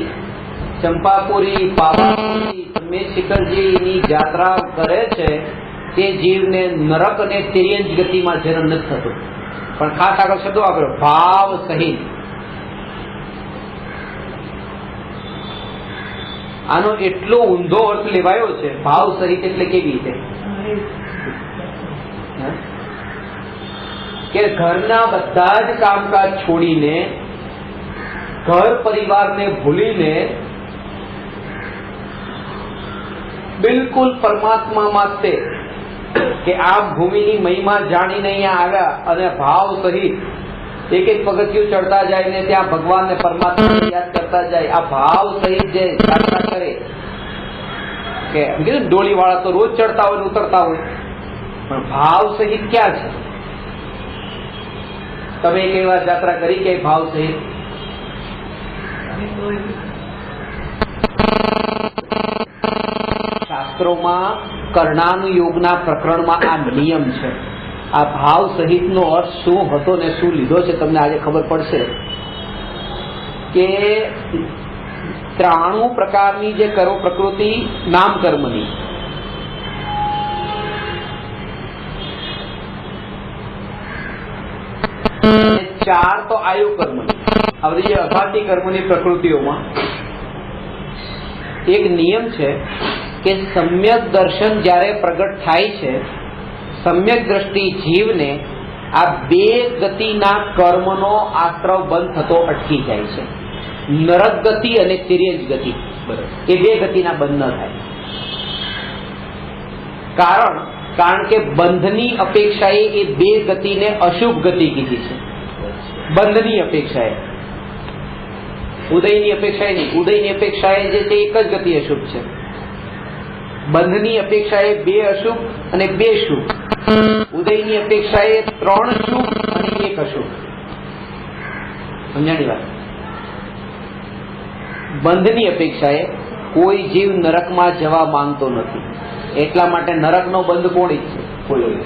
ચંપાપુરી, પાવાપુરી, સમેત શિખરજીની યાત્રા કરે છે તે જીવને નરક અને તિર્યંજ ગતિમાં જન્મ નથી થતો. પણ ખાસ આગળ શબ્દો વાપરો, ભાવ સહિત. આનો એટલો ઊંધો અર્થ લેવાયો છે. ભાવ સહિત એટલે કેવી રીતે કે ઘરના બધા જ કામકાજ છોડીને, ઘર પરિવારને ભૂલીને બિલકુલ પરમાત્મામાં તે કે આ ભૂમિની મહિમા જાણીને અહીંયા આવ્યા અને ભાવ સહિત એક એક પગથિયું ચડતા જાય ને ત્યાં ભગવાન ને પરમાત્માને યાદ કરતા જાય. આ ભાવ સહિત જે યાત્રા કરે કે ડોળી વાળા તો રોજ ચડતા હોય ઉતરતા હોય, પણ ભાવ સહિત ક્યાં છે? તમે કઈ વાર યાત્રા કરી કે ભાવ સહિત? શાસ્ત્રોમાં કર્ણાનુયોગના પ્રકરણમાં આ નિયમ છે. આ ભાવ સહિતનો અર્થ શું હતો ને શું લીધો છે તમને આજે ખબર પડશે. કે 93 પ્રકારની જે કરો પ્રકૃતિ નામ કર્મની, અને 4 તો આયુ કર્મની. આ બધી જે અભાતી કર્મની પ્રકૃતિઓમાં એક નિયમ છે કે સમ્યક દર્શન જ્યારે પ્રગટ થાય છે, સમ્યક દ્રષ્ટિ જીવને આ 2 ગતિના કર્મનો આશ્રવ બંધ થતો અટકી જાય છે. નરક ગતિ અને તિર્યંજ ગતિ, એ 2 ગતિના બંધ ન થાય. કારણ કે બંધની અપેક્ષાએ એ 2 ગતિને અશુભ ગતિ કીધી છે. બંધની અપેક્ષાએ, ઉદયની અપેક્ષાએ નહીં. ઉદયની અપેક્ષાએ જે છે એક જ ગતિ અશુભ છે. બંધની અપેક્ષાએ 2 અશુભ અને 2 શુભ. ઉદયની અપેક્ષાએ 3 શુભ અને 1 અશુભ. સમજાણી વાત? બંધની અપેક્ષાએ કોઈ જીવ નરકમાં જવા માંગતો નથી, એટલા માટે નરકનો બંધ કોણ ઈચ્છે? કોઈ.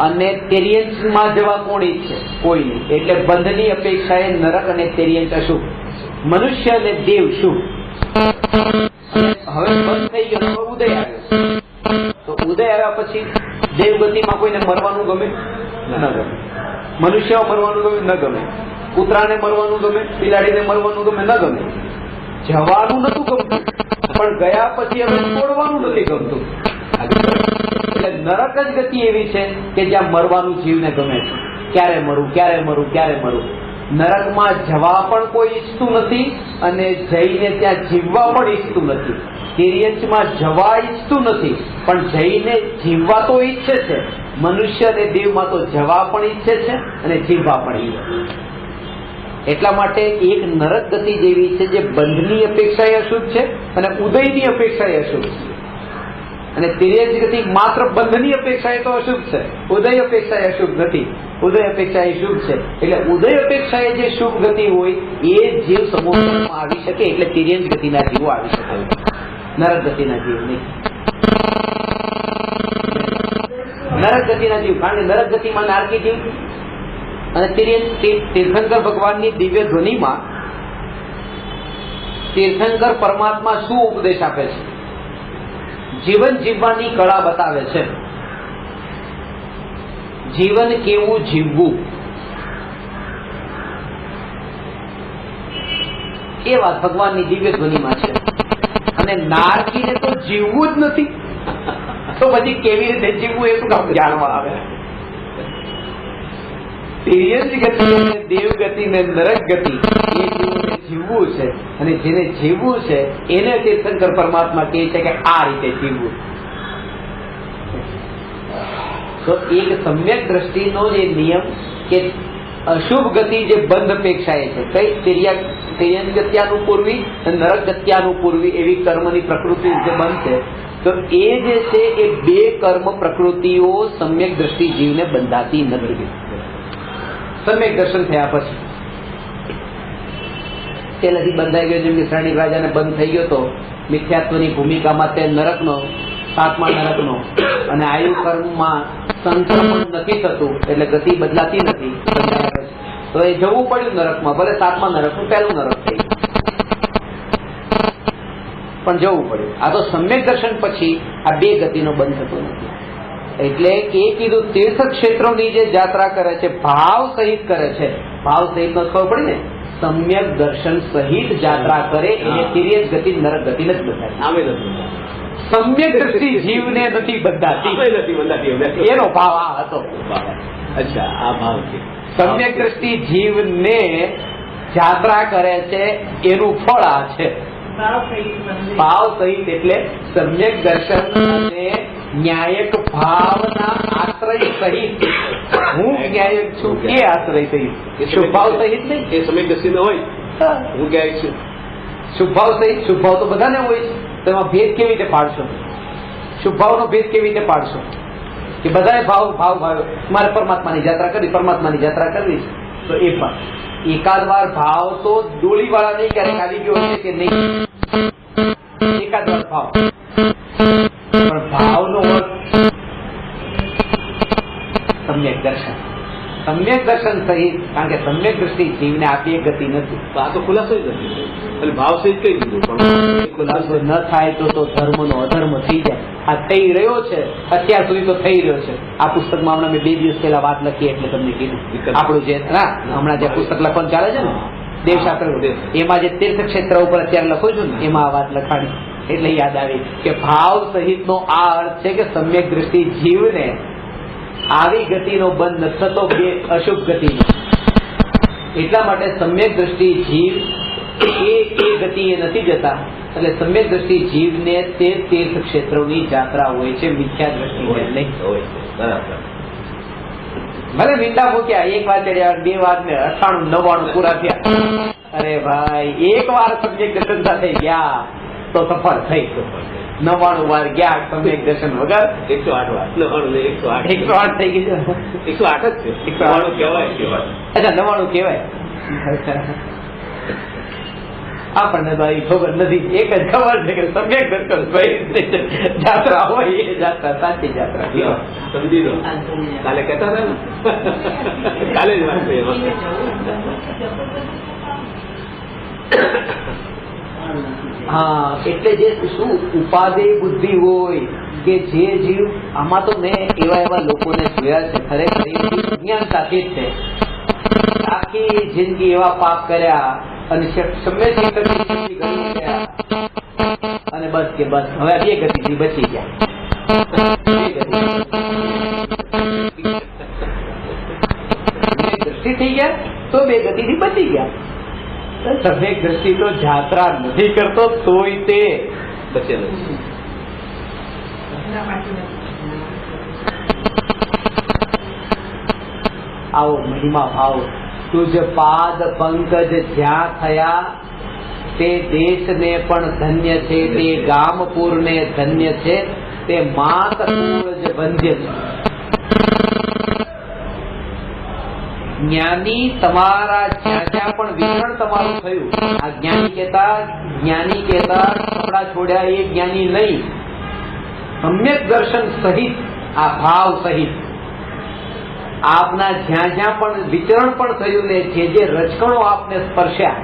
અને તિર્યંજમાં જવા કોણ ઈચ્છે? કોઈ નહીં. એટલે બંધની અપેક્ષાએ નરક અને તિર્યંજ અશુભ, મનુષ્ય અને દેવ શુભ. હવે બંધ થઈ ગયો, ઉદય આવ્યો. તો ઉદય આવ્યા પછી દેવગતિમાં કોઈને મરવાનું ગમે? ન ગમે. મનુષ્ય મરવાનું ગમે? ન ગમે. કૂતરાને મરવાનું ગમે? બિલાડીને મરવાનું ગમે? ન ગમે. જવાનું નતું ગમતું, પણ ગયા પછી હવે છોડવાનું નથી ગમતું. એટલે નરક જ ગતિ એવી છે કે જ્યાં મરવાનું જીવને ગમે છે. ક્યારે મરું, ક્યારે મરું, ક્યારે મરું. નરકમાં જવા પણ કોઈ ઈચ્છતું નથી અને જઈને ત્યાં જીવવા પણ ઈચ્છતું નથી. તિર્યંચમાં જવા ઈચ્છતું નથી, પણ જઈને જીવવા તો ઈચ્છે છે. મનુષ્ય અને દેવમાં તો જવા પણ ઈચ્છે છે અને જીવવા પણ ઈચ્છે છે. એટલા માટે એક નરક ગતિ જેવી છે જે બંધની અપેક્ષાએ અશુભ છે અને ઉદયની અપેક્ષાએ અશુભ છે. અને તિર્યંચ ગતિ માત્ર બંધની અપેક્ષાએ તો અશુભ છે, ઉદય અપેક્ષાએ અશુભ નથી. ઉદય અપેક્ષા એ શુભ છે. એટલે ઉદય અપેક્ષાએ જે શુભ ગતિ હોય એ જીવ સમોક્ષમાં આવી શકે. એટલે તિર્યંચ ગતિના જીવો આવી શકે, નરક ગતિના જીવ નહીં. નરક ગતિના જીવ, કારણ કે નરક ગતિમાં નારકી જીવ અને તીર્થંકર ભગવાનની દિવ્ય ધ્વનિમાં તીર્થંકર પરમાત્મા શું ઉપદેશ આપે છે? જીવન જીવવાની કળા બતાવે છે. જીવન કેવું જીવવું એ વાત ભગવાનની દિવ્ય ધ્વનિમાં છે. અને નારકીને તો જીવવું જ નથી, તો પછી કેવી રીતે જીવવું એ શું કામ જાણવા આવે? તિર્યંચ ગતિ અને દેવગતિ ને નરક ગતિ એ જીવોને જીવવું છે. અને જેને જીવવું છે એને તીર્થંકર પરમાત્મા કહે છે કે આ રીતે જીવવું. તો એક સમ્યક દ્રષ્ટિનો જે નિયમ કે અશુભ ગતિ જે બંધ અપેક્ષાએ છે, કઈ તિર્યંચ ગત્યાનુપૂર્વી અને નરક ગત્યાનુપૂર્વી એવી કર્મની પ્રકૃતિ જે બનશે, તો એ જે છે એ બે કર્મ પ્રકૃતિઓ સમ્યક દ્રષ્ટિ જીવને બંધાતી નથી. સમ્યક દર્શન થયા પછી પેલાથી બંધાઈ ગયો, જેમ કે શ્રેણી રાજાને બંધ થઈ ગયો તો મિથ્યાત્વની ભૂમિકામાં તે નરકનો, સાતમા નરકનો, અને આયુ કર્મમાં સંક્રમણ નથી થતું એટલે ગતિ બદલાતી નથી, તો એ જવું પડ્યું નરકમાં. ભલે સાતમા નરકનું પહેલું નરક થઈ પણ જવું પડ્યું. આ તો સમ્યક દર્શન પછી આ બે ગતિનો બંધ થતો નથી. એટલે કે કીધું તીર્થ ક્ષેત્રોની જે યાત્રા કરે છે ભાવ સહિત કરે છે. ભાવ સહિત નો ખબર પડી ને, સમ્યક દર્શન સહિત યાત્રા કરે એને તિર્યંચ ગતિ નરક ગતિ નથી બધાય. સમ્યક દ્રષ્ટિ જીવને નથી બંધાતી, એનો ભાવ આ હતો. અચ્છા, આ ભાવ છે. સમ્યક દ્રષ્ટિ જીવને યાત્રા કરે છે એનું ફળ આ છે. ભાવ સહિત એટલે સમ્યક દર્શન અને ન્યાયક ભાવના આશ્રય સહિત. હું ન્યાયક છું એ આશ્રય સહિત, શુભ ભાવ સહિત નહીં. એ સમ્યક દ્રષ્ટિ ન હોય હું ન્યાયક છું. શુભ ભાવ સહિત, શુભ ભાવ તો બધાને હોય છે. તો એમાં ભેદ કેવી રીતે પાડશો? શુભ ભાવનો ભેદ કેવી રીતે પાડશો? કે બધાએ ભાવ ભાવ ભાવ મારે પરમાત્માની યાત્રા કરવી, પરમાત્માની યાત્રા કરવી છે, તો એ પણ એકાદ વાર ભાવ તો ડોળી વાળા નહીં ક્યારેક આવી ગયો છે કે નહીં, એકાદ વાર ભાવ. પણ ભાવનો અર્થ સમ્યક દર્શન. સમ્યક દર્શન સહિત, કારણ કે સમ્યક દ્રષ્ટિ જીવને આપી એક ગતિ નથી. આ તો ખુલાસો જ નથી, એટલે ભાવ સહિત કઈ દીધું. પણ ખુલાસો ન થાય તો ધર્મનો અધર્મ થઈ જાય. આ થઈ રહ્યો છે, અત્યાર સુધી તો થઈ રહ્યો છે. આ પુસ્તકમાં હમણાં મેં 2 દિવસ પહેલા વાત લખી એટલે તમને કીધું. આપણું જે હમણાં જે પુસ્તક લખવાનું ચાલે છે ને દેવશાસ્ત્ર, એમાં જે તીર્થ ક્ષેત્ર ઉપર અત્યારે લખું છું ને એમાં આ વાત લખાણી એટલે યાદ આવી કે ભાવ સહિતનો આ અર્થ છે કે સમ્યક દ્રષ્ટિ જીવને આવી ગતિનો બંધ નથી થતો, બે અશુભ ગતિનો. એટલા માટે સમ્યક દ્રષ્ટિ જીવ એ ગતિએ નથી જતા. એટલે સમ્યક દ્રષ્ટિ જીવને તે તીર્થ ક્ષેત્રોની યાત્રા હોય છે, મિથ્યા દ્રષ્ટિ નહીં હોય. ભલે મીંડા મૂક્યા, એક વાર ચડ્યા, 2 વાર ને 98 99 પૂરા થયા. અરે ભાઈ, એક વાર સમ્યક દર્શન સાથે ગયા તો સફળ થઈ. 99 વાર ગયા સમ્યક દર્શન વગર 108 વાર. 108 થઈ ગઈ. 108 જ છે. 109 કહેવાય. અચ્છા, 99 કહેવાય. આપણને તો ખબર નથી. એક જ ખબર છે કે સમ્યક દર્શન યાત્રા હોય એ યાત્રા સાચી યાત્રા. સમજી લો. કાલે કહેતા હતા ને, કાલે જ વાત થઈ. હા, એટલે જે શું ઉપાદેય બુદ્ધિ હોય કે જે જીવ, આમાં તો મેં એવા લોકોને જોયા છે ખરેખર વિજ્ઞાન સાથે જ છે. આખી જિંદગી એવા પાપ કર્યા અને અને બસ કે બસ હવે 2 ગતિથી બચી ગયા. દ્રષ્ટિ થઈ ગયા તો 2 ગતિથી બચી ગયા. સમ્યક દ્રષ્ટિ તો યાત્રા નથી કરતો તોય તે બચે નથી. આવો મહિમા ભાવ. તુજ પાદ પંકજ જ્યાં થયા તે દેશને પણ ધન્ય છે, તે ગામપુરને ધન્ય છે, તે માત કુળ જ વંદ્ય છે. જ્ઞાની તમારા જ્યાં જ્યાં પણ વિતરણ તમારું થયું, આ જ્ઞાની કહેતા કપડા છોડ્યા એ જ્ઞાની નહીં, સમ્યક દર્શન સહિત આ ભાવ સહિત આપના જ્યાં જ્યાં પણ વિતરણ પણ થયું ને જે રચકણો આપને સ્પર્શ્યા,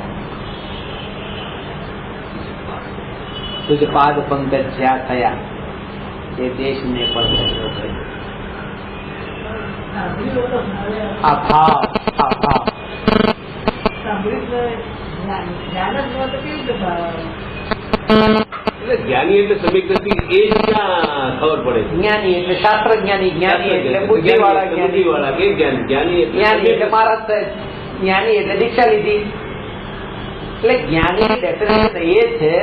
તુજ પાદ પંકજ જ્યાં થયા તે દેશને પણ ધન્ય થયું. આ ભાવ એટલે જ્ઞાની એટલે સમીક નથી, એ જ ક્યાં ખબર પડે. જ્ઞાની એટલે શાસ્ત્ર જ્ઞાની, જ્ઞાની એટલે બુદ્ધિવાળા, બુદ્ધિવાળા કે જ્ઞાની એટલે મહારાજ સાહેબ, જ્ઞાની એટલે દીક્ષા લીધી. એટલે જ્ઞાની ડેફિનેશન એ છે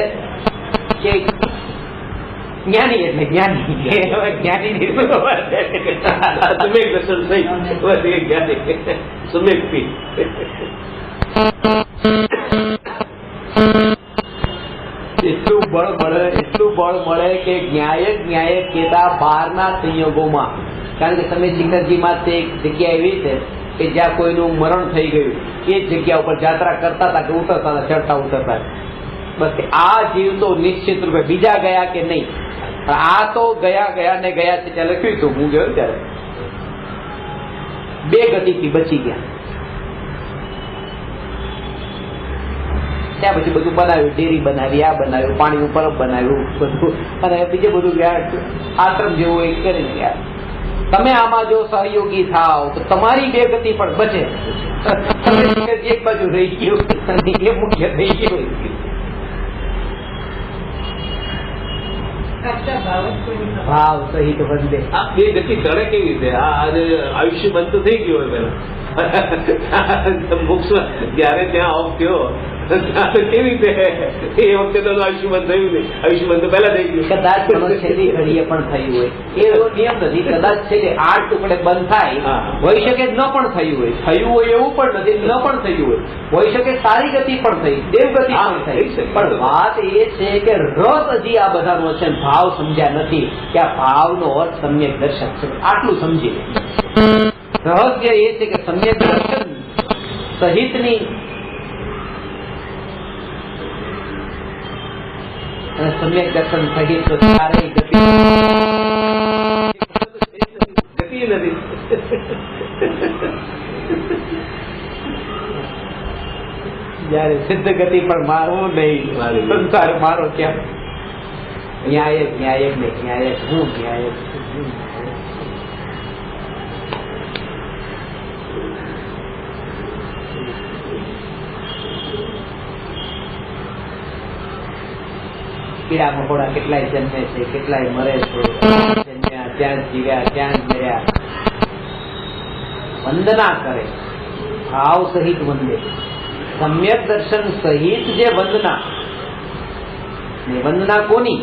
કે જ્ઞાની એટલે જ્ઞાની, જ્ઞાની સમ્યક દર્શન થઈ જ્ઞાની સમ્યક પી. એટલું બળ મળે કે ન્યાયક કહેતા બહારના સંયોગોમાં. કારણ કે તમે શિખરજીમાં તે એક જગ્યા એવી છે કે જ્યાં કોઈનું મરણ થઈ ગયું, એ જગ્યા ઉપર યાત્રા કરતા હતા કે ઉતરતા હતા, ચડતા ઉતરતા. બસ આ જીવ તો નિશ્ચિત રૂપે બીજા ગયા કે નહીં, આ તો ગયા ને ગયા છે. ત્યાં લખ્યું હતું, હું ગયો ત્યારે 2 ગતિથી બચી ગયા. ત્યાં પછી બધું બનાવ્યું, ડેરી બનાવી, આ બનાવ્યું, પાણીનું પરબ બનાવ્યું બધું, અને બીજે બધું આશ્રમ જેવું એક કરી ગયા. તમે આમાં જો સહયોગી થાવ તો તમારી 2 ગતિ પણ બચે. એક બાજુ રહી ગયું એ મુખ્ય થઈ ગયું. ભાવ સહિત વંદે. આ 2 ગતિ ચડે કેવી રીતે? આયુષ્ય બંધ તો થઈ ગયું હોય પેલા મોક્ષ જયારે ત્યાં ઓફ થયો કેવી રીતે? એ વખતે તો આયુષ્ય બંધ થયું નહીં, આયુષ્ય બંધ તો પહેલા થઈ ગયું. કદાચ છેલ્લી ઘડીએ પણ થયું હોય, એવો નિયમ નથી. કદાચ છેલ્લે 8 ટુકડે બંધ થાય, હોઈ શકે ન પણ થયું હોય, થયું હોય એવું પણ નથી, ન પણ થયું હોય, હોઈ શકે સારી ગતિ પણ થઈ, દેવગતિ પણ થઈ. પણ વાત એ છે કે રસ હજી આ બધાનો છે, ભાવ સમજ્યા નથી કે આ ભાવનો અર્થ સમ્યક દર્શન છે. આટલું સમજી લે. રહસ્ય એ છે કે સમ્યક દર્શન સહિતની અને સમ્યક દર્શન સહિત ચારેય ગતિ નથી. જયારે સિદ્ધ ગતિ પણ મારવું નહીં, સંસાર મારો ક્યાં? ન્યાયક ને ન્યાયક હું ન્યાયક. કીડા મકોડા કેટલાય જન્મે છે, કેટલાય મરે છે, જન્મ્યા ત્યાં જ જીવ્યા, ત્યાં જ મર્યા. વંદના કરે, ભાવ સહિત વંદે. સમ્યક દર્શન સહિત જે વંદના, ને વંદના કોની?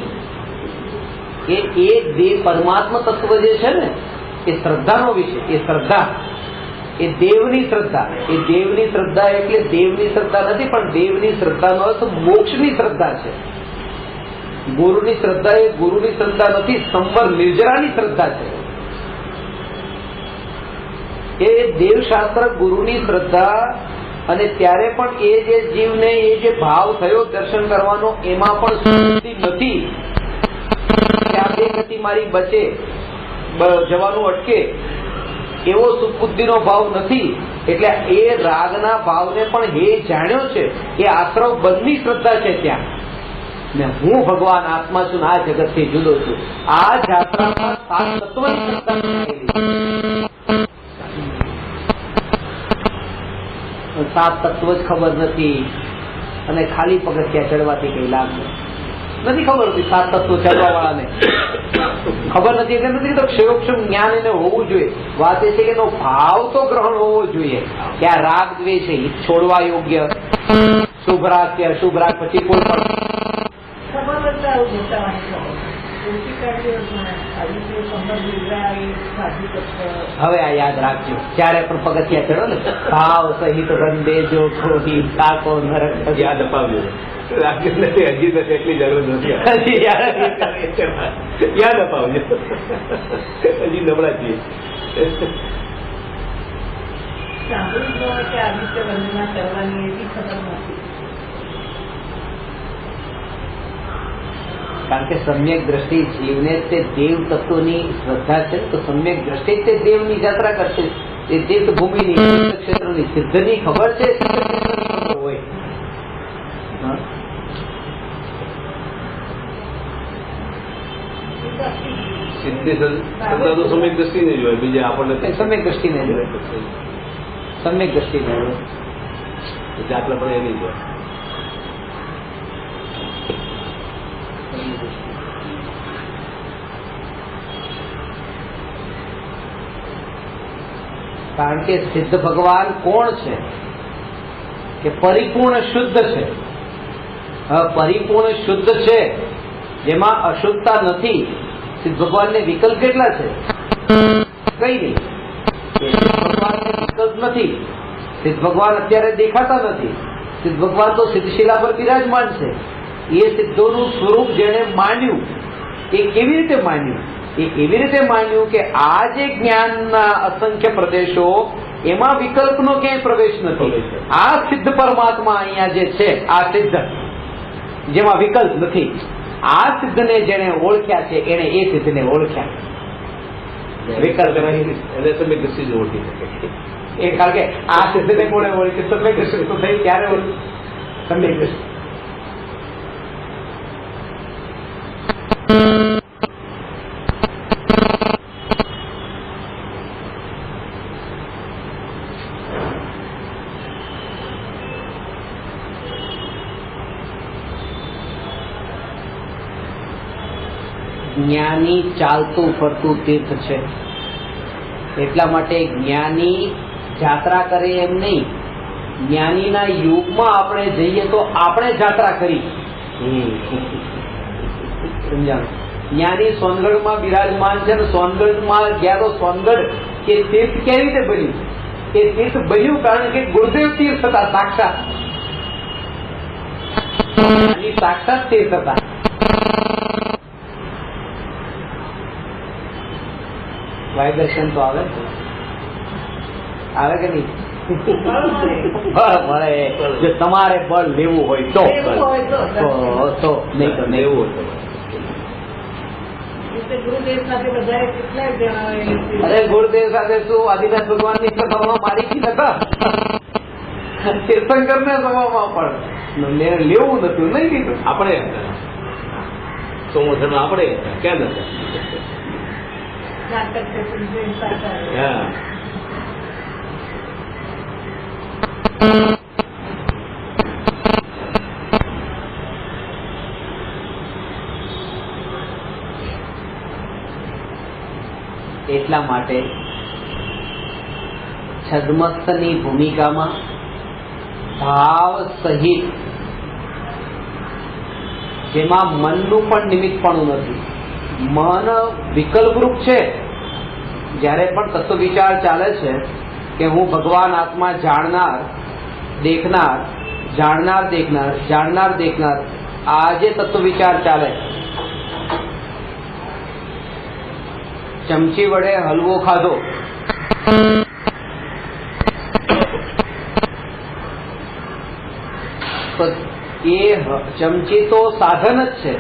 કે એ દેવ પરમાત્મા તત્વ જે છે ને, એ શ્રદ્ધાનો વિષય. એ શ્રદ્ધા એ દેવની શ્રદ્ધા. એ દેવની શ્રદ્ધા એટલે દેવની શ્રદ્ધા નથી, પણ દેવની શ્રદ્ધાનો અર્થ મોક્ષની શ્રદ્ધા છે. ગુરુની શ્રદ્ધા એ ગુરુની શ્રદ્ધા નથી, સંવર નિર્જરાની શ્રદ્ધા છે. એ દેવશાસ્ત્ર ગુરુની શ્રદ્ધા. અને ત્યારે પણ એ જે જીવને એ જે ભાવ થયો દર્શન કરવાનો, એમાં પણ શુદ્ધિ નથી કે આ 2 ગતિ મારી બચે, જવાનું અટકે, એવો સુબુદ્ધિનો ભાવ નથી. એટલે એ રાગના ભાવને પણ એ જાણ્યો છે કે આશ્રવ બંધની શ્રદ્ધા છે ત્યાં, ને હું ભગવાન આત્મા છું, આ જગત થી જુદો છું. આ જાત્રામાં 7 તત્વની શ્રદ્ધા છે. 7 તત્વ જ ખબર નથી, અને ખાલી પગથિયા ચડવાથી કઈ લાભ નથી. ખબર હતી 7 તત્વો ચડવા વાળાને ખબર નથી, એટલે નથી તો ક્ષયોક્ષમ જ્ઞાન એને હોવું જોઈએ. વાત એ છે કે એનો ભાવ તો ગ્રહણ હોવો જોઈએ કે આ રાગ દ્વેષ છે છોડવા યોગ્ય. શુભ રાગ કે અશુભ રાગ પછી કોઈ પણ હવે આ યાદ રાખજો, જ્યારે પણ પગથિયા ચડો ને, ભાવ સહિત બંદેજો ખોટી કાકો નરક. યાદ અપાવજો. રાખ્યું નથી, હજી તો એટલી જરૂર નથી. યાદ અપાવજો, હજી નબળા છીએ. કારણ કે સમ્યક દ્રષ્ટિ જીવને તે દેવ તત્વની શ્રદ્ધા છે, તો સમ્યક દ્રષ્ટિ તે દેવની યાત્રા કરશે. તે તીર્થભૂમિની, ક્ષેત્રની, સિદ્ધની ખબર છે હોય. સિદ્ધિ શ્રદ્ધા તો સમ્યક દ્રષ્ટિ ને જોયે, બીજા આપણને સમ્યક દ્રષ્ટિ ને જોયે, સમ્યક દ્રષ્ટિ ને જોયે, દાખલા પણ એ નહીં જોયે. કારણ કે સિદ્ધ ભગવાન કોણ છે કે પરિપૂર્ણ શુદ્ધ છે. પરિપૂર્ણ શુદ્ધ છે જેમાં અશુદ્ધતા નથી. સિદ્ધ ભગવાનને વિકલ્પ કેટલા છે? કઈ નહીં. સિદ્ધ ભગવાનને વિકલ્પ નથી. સિદ્ધ ભગવાન અત્યારે દેખાતા નથી. સિદ્ધ ભગવાન તો સિદ્ધશિલા પર બિરાજમાન છે. એ સિદ્ધોનું સ્વરૂપ જેણે માન્યું, એ કેવી રીતે માન્યું? એ એવી રીતે માન્યું કે આ જે જ્ઞાનના અસંખ્ય પ્રદેશો, એમાં વિકલ્પનો ક્યાંય પ્રવેશ નથી. આ સિદ્ધ પરમાત્મા અહીંયા જે છે, આ સિદ્ધ જેમાં વિકલ્પ નથી, આ સિદ્ધને જેને ઓળખ્યા છે, એને એ સિદ્ધને ઓળખ્યા. વિકલ્પ નહીં, એને તમે દ્રષ્ટિ જ ઓળખી શકે. એ કારણ કે આ સિદ્ધને કોણે ઓળખી? સમ્યક દ્રષ્ટિ તો થઈ, ક્યારે ઓળખી? સમ્યક દ્રષ્ટિ. જ્ઞાની ચાલતું ફરતું તીર્થ છે. એટલા માટે જ્ઞાની જાત્રા કરે એમ નહીં. જ્ઞાનીના યુગમાં આપણે જઈએ તો આપણે જાત્રા કરી. સમજાણું? જ્ઞાની સોનગઢમાં બિરાજમાન છે ને, સોનગઢમાં ગયા તો સોનગઢ કે તીર્થ કેવી રીતે બન્યું? એ તીર્થ બન્યું કારણ કે ગુરુદેવ તીર્થ હતા, સાક્ષાત. જ્ઞાની સાક્ષાત તીર્થ હતા. વાયદર્શન તો આવે કે નહીં? બળ મળે. જો તમારે બળ લેવું હોય તો નહીં તો લેવું હોય. અરે ગુરુદેવ સાથે શું આદિનાથ ભગવાન ની સભામાં મારી નતા, તીર્થંકર ને સભામાં પણ લેવું નતું, નહીં લીધું. આપણે સોમોસર આપણે ક્યાં નથી. એટલા માટે છદ્મસ્તની ભૂમિકામાં ભાવ સહિત, જેમાં મનનું પણ નિમિત્તપણું નથી. મન વિકલ્પરૂપ છે. જ્યારે પણ તત્વ વિચાર ચાલે છે કે હું ભગવાન આત્મા જાણનાર દેખનાર, જાણનાર દેખનાર, જાણનાર દેખનાર, આ જે તત્વ વિચાર ચાલે, ચમચી વડે હલવો ખાધો, તો એ ચમચી તો સાધન જ છે.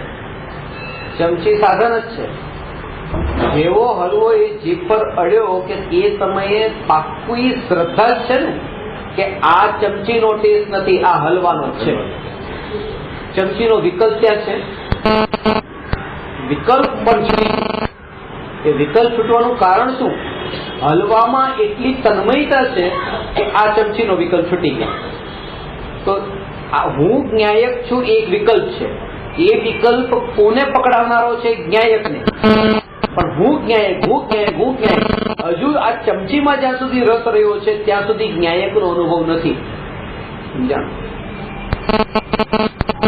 ચમચી સાધન જ છે. જેવો હલવો એ જીભ પર અડ્યો કે એ સમયે પાક્કી શ્રદ્ધા જ છે ને કે આ ચમચીનો ટેસ્ટ નથી, આ હલવાનો જ છે. ચમચીનો વિકલ્પ ત્યાં છે. વિકલ્પ પણ છૂટી. એ વિકલ્પ છૂટવાનું કારણ શું? હલવામાં એટલી તન્મયતા છે કે આ ચમચીનો વિકલ્પ છૂટી ગયા. તો હું જ્ઞાયક છું, એક વિકલ્પ છે. એ વિકલ્પ કોને પકડાવનારો છે? જ્ઞાયકને. પણ હું જ્ઞાયક, હું જ્ઞાયક, હું જ્ઞાયક, હજુ આ ચમચીમાં જ્યાં સુધી રસ રહ્યો છે ત્યાં સુધી જ્ઞાયકનો અનુભવ નથી. સમજાણ?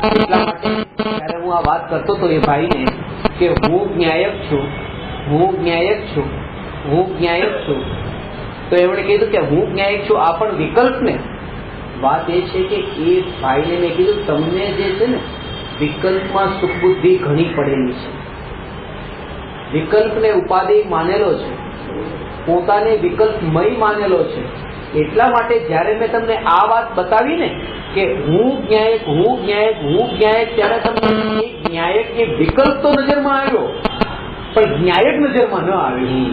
એટલા માટે જયારે હું આ વાત કરતો હતો એ ભાઈને કે હું જ્ઞાયક છું, હું જ્ઞાયક છું, હું જ્ઞાયક છું, તો એમણે કીધું કે હું જ્ઞાયક છું આ પણ વિકલ્પ ને. વાત એ છે કે એ ભાઈને મેં કીધું તમને જે છે ને વિકલ્પમાં સુખ બુદ્ધિ ઘણી પડેલી છે, વિકલ્પને ઉપાધિ માનેલો છે, પોતાને વિકલ્પમય માનેલો છે. એટલા માટે જ્યારે મેં તમને આ વાત બતાવી ને કે હું જ્ઞાયક, હું જ્ઞાયક, હું જ્ઞાયક, ત્યારે તમને એ જ્ઞાયક એ વિકલ્પ તો નજરમાં આવ્યો પણ જ્ઞાયક નજરમાં ન આવ્યો.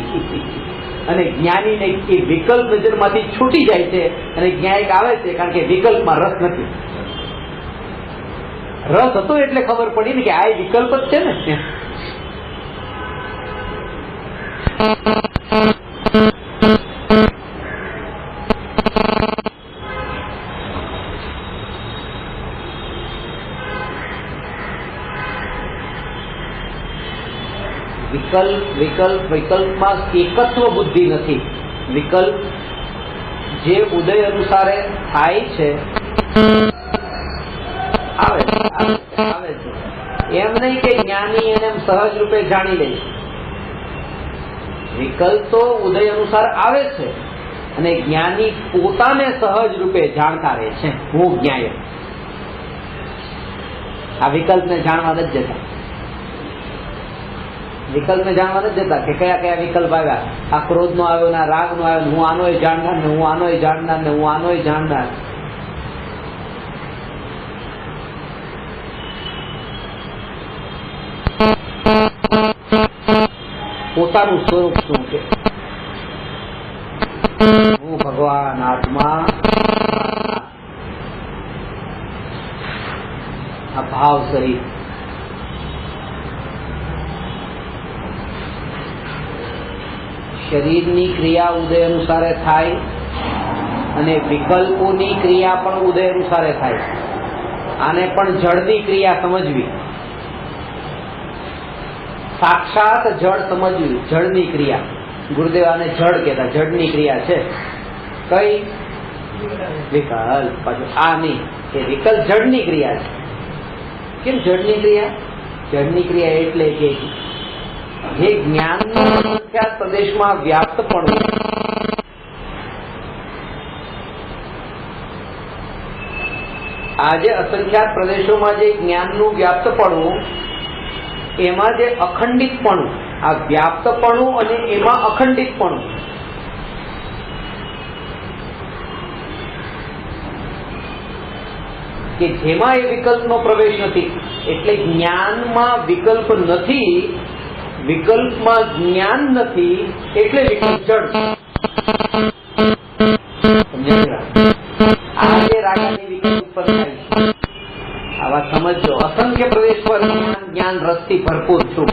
અને જ્ઞાનીને એ વિકલ્પ નજરમાંથી છૂટી જાય છે અને જ્ઞાયક આવે છે કારણ કે વિકલ્પમાં રસ નથી. રસ હતો એટલે ખબર પડી ને કે આ વિકલ્પ જ છે ને. વિકલ્પમાં એકત્વ બુદ્ધિ નથી. વિકલ્પ જે ઉદય અનુસારે થાય છે આવે છે. એમ નહીં કે જ્ઞાની એને સહજ રૂપે જાણી લે. વિકલ્પ તો ઉદય અનુસાર આવે છે અને જ્ઞાની પોતાને સહજ રૂપે જાણતા રહે છે. હું જ્ઞાયક. આ વિકલ્પને જાણવા નથી જતા, વિકલ્પને જાણવા નથી જતા કે કયા કયા વિકલ્પ આવ્યા. આ ક્રોધ નો આવ્યો, ના રાગ નો આવ્યો, હું આનોય જાણનાર ને હું આનોય જાણનાર ને હું આનોય જાણનાર. પોતાનું સ્વરૂપ શું છે? હું ભગવાન આત્મા. આ ભાવ શરીર શરીરની ક્રિયા ઉદય અનુસારે થાય અને વિકલ્પોની ક્રિયા પણ ઉદય અનુસારે થાય. આને પણ જળની ક્રિયા સમજવી, સાક્ષાત જળ સમજવી. જળની ક્રિયા ગુરુદેવ આને જળ કહેતા. જળની ક્રિયા છે કઈ? વિકલ્પ. પાછું આ નહીં, એ વિકલ્પ જળની ક્રિયા છે. કેમ જળની ક્રિયા? જળની ક્રિયા એટલે કે જે જ્ઞાનનું અસંખ્યાત પ્રદેશમાં વ્યાપ્તપણું, આજે અસંખ્યાત પ્રદેશોમાં જે જ્ઞાનનું વ્યાપ્તપણું, એમાં જે અખંડિતપણું, આ વ્યાપ્તપણું અને એમાં અખંડિતપણું, કે જેમાં એ વિકલ્પનો પ્રવેશ નથી. એટલે જ્ઞાનમાં વિકલ્પ નથી, વિકલ્પમાં જ્ઞાન નથી, એટલે વિકલ્પ જડ. આ જે રાગાની વિકલ્પ ઉત્પન્ન થાય છે, આ વાત સમજો. અસંખ્ય પ્રદેશ પર જ્ઞાન રસથી ભરપૂર છું,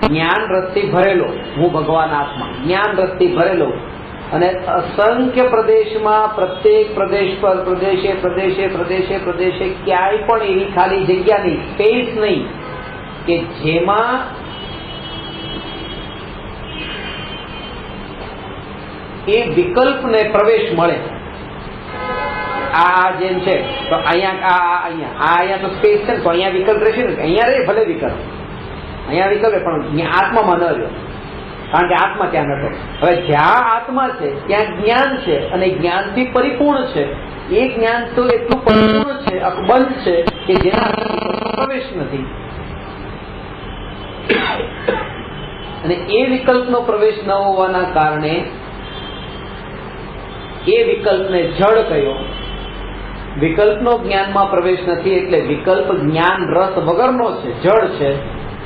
જ્ઞાન રસથી ભરેલો, હું ભગવાન આત્મા, જ્ઞાન રસથી ભરેલો. અને અસંખ્ય પ્રદેશમાં પ્રત્યેક પ્રદેશ પર પ્રદેશે પ્રદેશે પ્રદેશે પ્રદેશે ક્યાંય પણ એવી ખાલી જગ્યા નહીં, સ્પેસ નહીં કે જેમાં એ વિકલ્પને પ્રવેશ મળે. આ જેમ છે તો અહીંયા તો સ્પેસ છે ને, તો અહીંયા વિકલ્પ રહેશે ને. અહીંયા રહે ભલે વિકલ્પ, અહીંયા વિકલ્પ પણ આત્મામાં ન રહ્યો, કારણ કે આત્મા ત્યાં નતો. હવે જ્યાં આત્મા છે ત્યાં જ્ઞાન છે અને જ્ઞાનથી પરિપૂર્ણ છે. એ જ્ઞાન તો એટલું પરિપૂર્ણ છે, અકબંધ છે કે જેના પ્રવેશ નથી. અને એ વિકલ્પનો પ્રવેશ ન હોવાના કારણે એ વિકલ્પને જડ કહ્યો. વિકલ્પનો જ્ઞાનમાં પ્રવેશ નથી એટલે વિકલ્પ જ્ઞાન રસ વગરનો છે, જડ છે.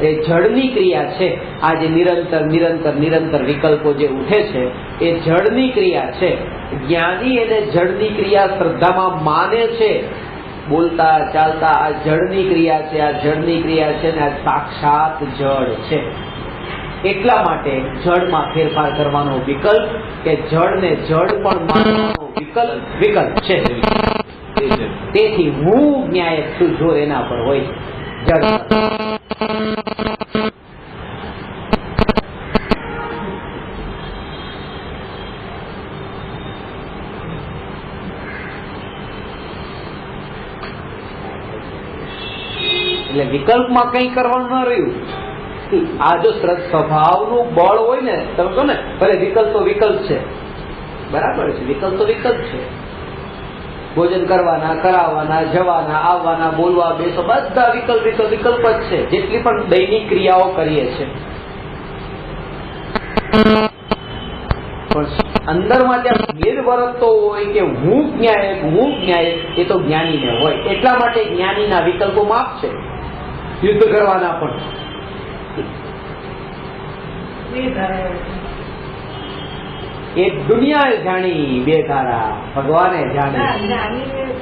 એ જળની ક્રિયા છે. આ જે નિરંતર નિરંતર નિરંતર વિકલ્પો જે ઉઠે છે એ જળની ક્રિયા છે. જ્ઞાની એને જળની ક્રિયા શ્રદ્ધામાં માને છે. બોલતા ચાલતા આ જળની ક્રિયા છે, આ જળની ક્રિયા છે ને આ સાક્ષાત જળ છે. એટલા માટે જળમાં ફેરફાર કરવાનો વિકલ્પ, કે જળને જળ પણ માનવાનો વિકલ્પ છે. તેથી હું જ્ઞાયક છું જો એના પર હોય જળ. એટલે વિકલ્પમાં કંઈ કરવાનું ન રહ્યું. આ જો સ્વભાવનું બળ હોય ને, તમે કહો ને ભલે વિકલ્પ તો વિકલ્પ છે, બરાબર છે, વિકલ્પ તો વિકલ્પ છે. ભોજન કરવાના, કરાવવાના, જવાના, આવવાના, બોલવા, બેસો, બધા વિકલ્પ વિકલ્પ વિકલ્પ જ છે. જેટલી પણ દૈનિક ક્રિયાઓ કરીએ છીએ, પણ અંદરમાં ત્યાં ભેદ વર્તતો હોય કે હું જ્ઞાયક, એ તો જ્ઞાનીને હોય. એટલા માટે જ્ઞાનીના વિકલ્પો માફ છે, યુદ્ધ કરવાના પણ. એક દુનિયાએ જાણી બે ધારા, ભગવાને જાણી.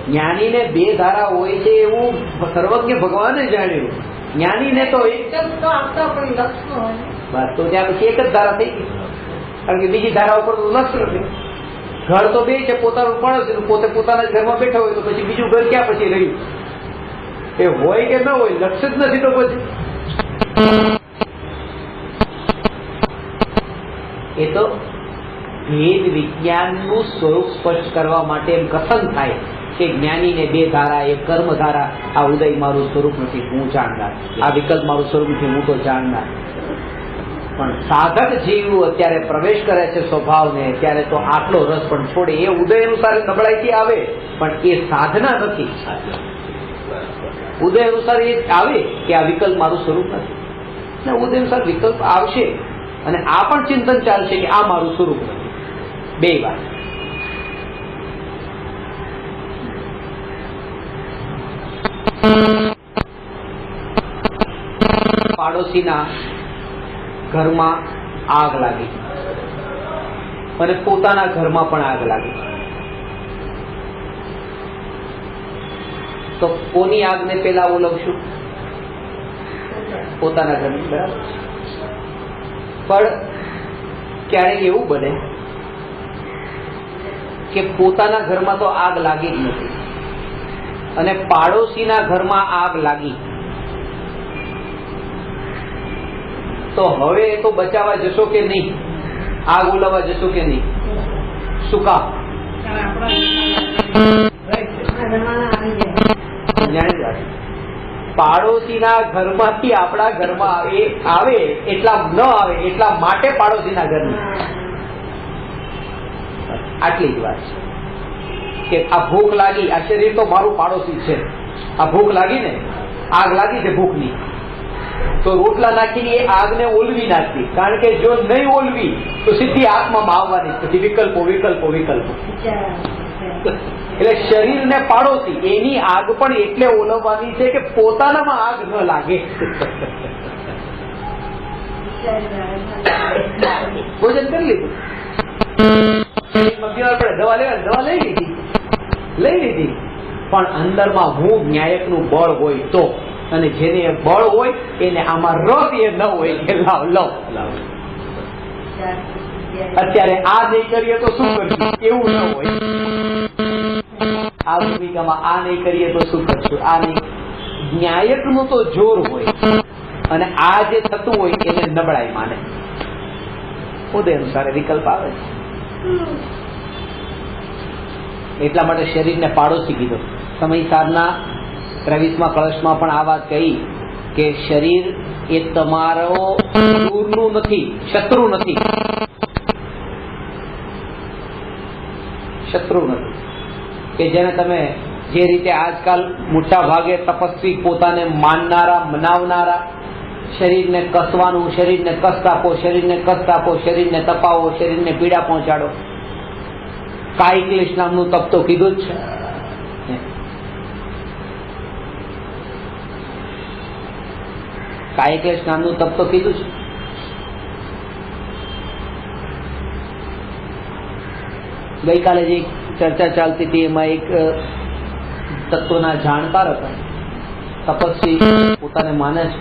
જ્ઞાનીને બે ધારા હોય છે એવું સર્વજ્ઞ ભગવાને જાણ્યું. જ્ઞાનીને તો બસ, તો ત્યાં પછી એક જ ધારા થઈ ગઈ, કારણ કે બીજી ધારા ઉપર તો લક્ષ નથી. ઘર તો બે છે, પોતાનું પડોશી, પોતે પોતાના ઘરમાં બેઠા હોય તો પછી બીજું ઘર ક્યાં પછી રહ્યું? એ હોય કે ન હોય, લક્ષ જ નથી તો પછી. એ તો ભેદ વિજ્ઞાનનું સ્વરૂપ સ્પષ્ટ કરવા માટે એમ કથન થાય કે જ્ઞાનીને બે ધારા, એક કર્મ ધારા. આ ઉદય મારું સ્વરૂપ નથી, હું જાણનાર. આ વિકલ્પ મારું સ્વરૂપ નથી, હું તો જાણનાર. પણ સાધક જીવ અત્યારે પ્રવેશ કરે છે સ્વભાવને, ત્યારે તો આટલો રસ પણ છોડે. એ ઉદય અનુસાર નબળાઈથી આવે, પણ એ સાધના નથી. ઉદય અનુસાર એ આવે કે આ વિકલ્પ મારું સ્વરૂપ નથી, ને ઉદય અનુસાર વિકલ્પ આવશે અને આ પણ ચિંતન ચાલશે કે આ મારું સ્વરૂપ નથી. બે વાત. પાડોશીના ઘરમાં આગ લાગી અને પોતાના ઘરમાં પણ આગ લાગી, તો કોની આગને પેલા ઓલવશું? પોતાના ઘરની, બરાબર. પણ ક્યારેક એવું બને કે પોતાના ઘરમાં તો આગ લાગી જ નથી અને પાડોશીના ઘરમાં આગ લાગી, તો હવે તો બચાવવા જશો કે નહીં? આગ ઓલવવા જશો કે નહીં? શું કામ? પાડોશીના ઘરમાંથી આપણા ઘરમાં આવે એટલા ન આવે એટલા માટે પાડોશીના ઘરની. આટલી જ વાત છે કે આ ભૂખ લાગી, આ શરીર તો મારું પાડોશી છે. આ ભૂખ લાગી ને, આગ લાગી છે ભૂખની, તો રોટલા નાખીને એ આગને ઓલવી નાખવી. કારણ કે જો નહીં ઓલવી તો સીધી આત્મામાં આવવાની. પછી વિકલ્પો વિકલ્પો વિકલ્પો. એટલે શરીરને પાડોશી, એની આગ પણ એટલે ઓલવવાની છે કે પોતાનામાં આગ ન લાગે. ભોજન કરી લીધું, દવા લઈ લીધી, પણ અંદરમાં હું જ્ઞાયકનું બળ હોય તો, અને જેને બળ હોય એને આમાં રસ એ ન હોય કે લાવ. અત્યારે આ નહીં કરીએ તો શું કરશું, એવું ન હોય. આ ભૂમિકામાં આ નહીં કરીએ તો શું કરશું, આ નહીં. ન્યાયકનું તો જોર હોય અને આ જે થતું હોય એને નબળાઈ માને. ઉદય અનુસાર વિકલ્પ આવે છે. એટલા માટે શરીરને પાડોશી કીધો. સમયસારના 23મા કળશમાં પણ આ વાત કહી કે શરીર એ તમારો દૂરનું નથી, શત્રુ નથી. શત્રુ નથી કે જેને તમે જે રીતે આજકાલ મોટા ભાગે તપસ્વી પોતાને માનનારા, મનાવનારા, શરીરને કસવાનું, શરીરને કષ્ટ આપો, શરીરને કષ્ટ આપો, શરીરને તપાવો, શરીરને પીડા પહોંચાડો. કાયિક ક્લેશ નામનું તપ તો કીધું જ છે. કાયિક ક્લેશ નામનું તપ તો કીધું છે. ગઈકાલે જે ચર્ચા ચાલતી હતી એમાં એક તત્વના જાણકાર હતા, તપસ્વી, પોતાને માને છે,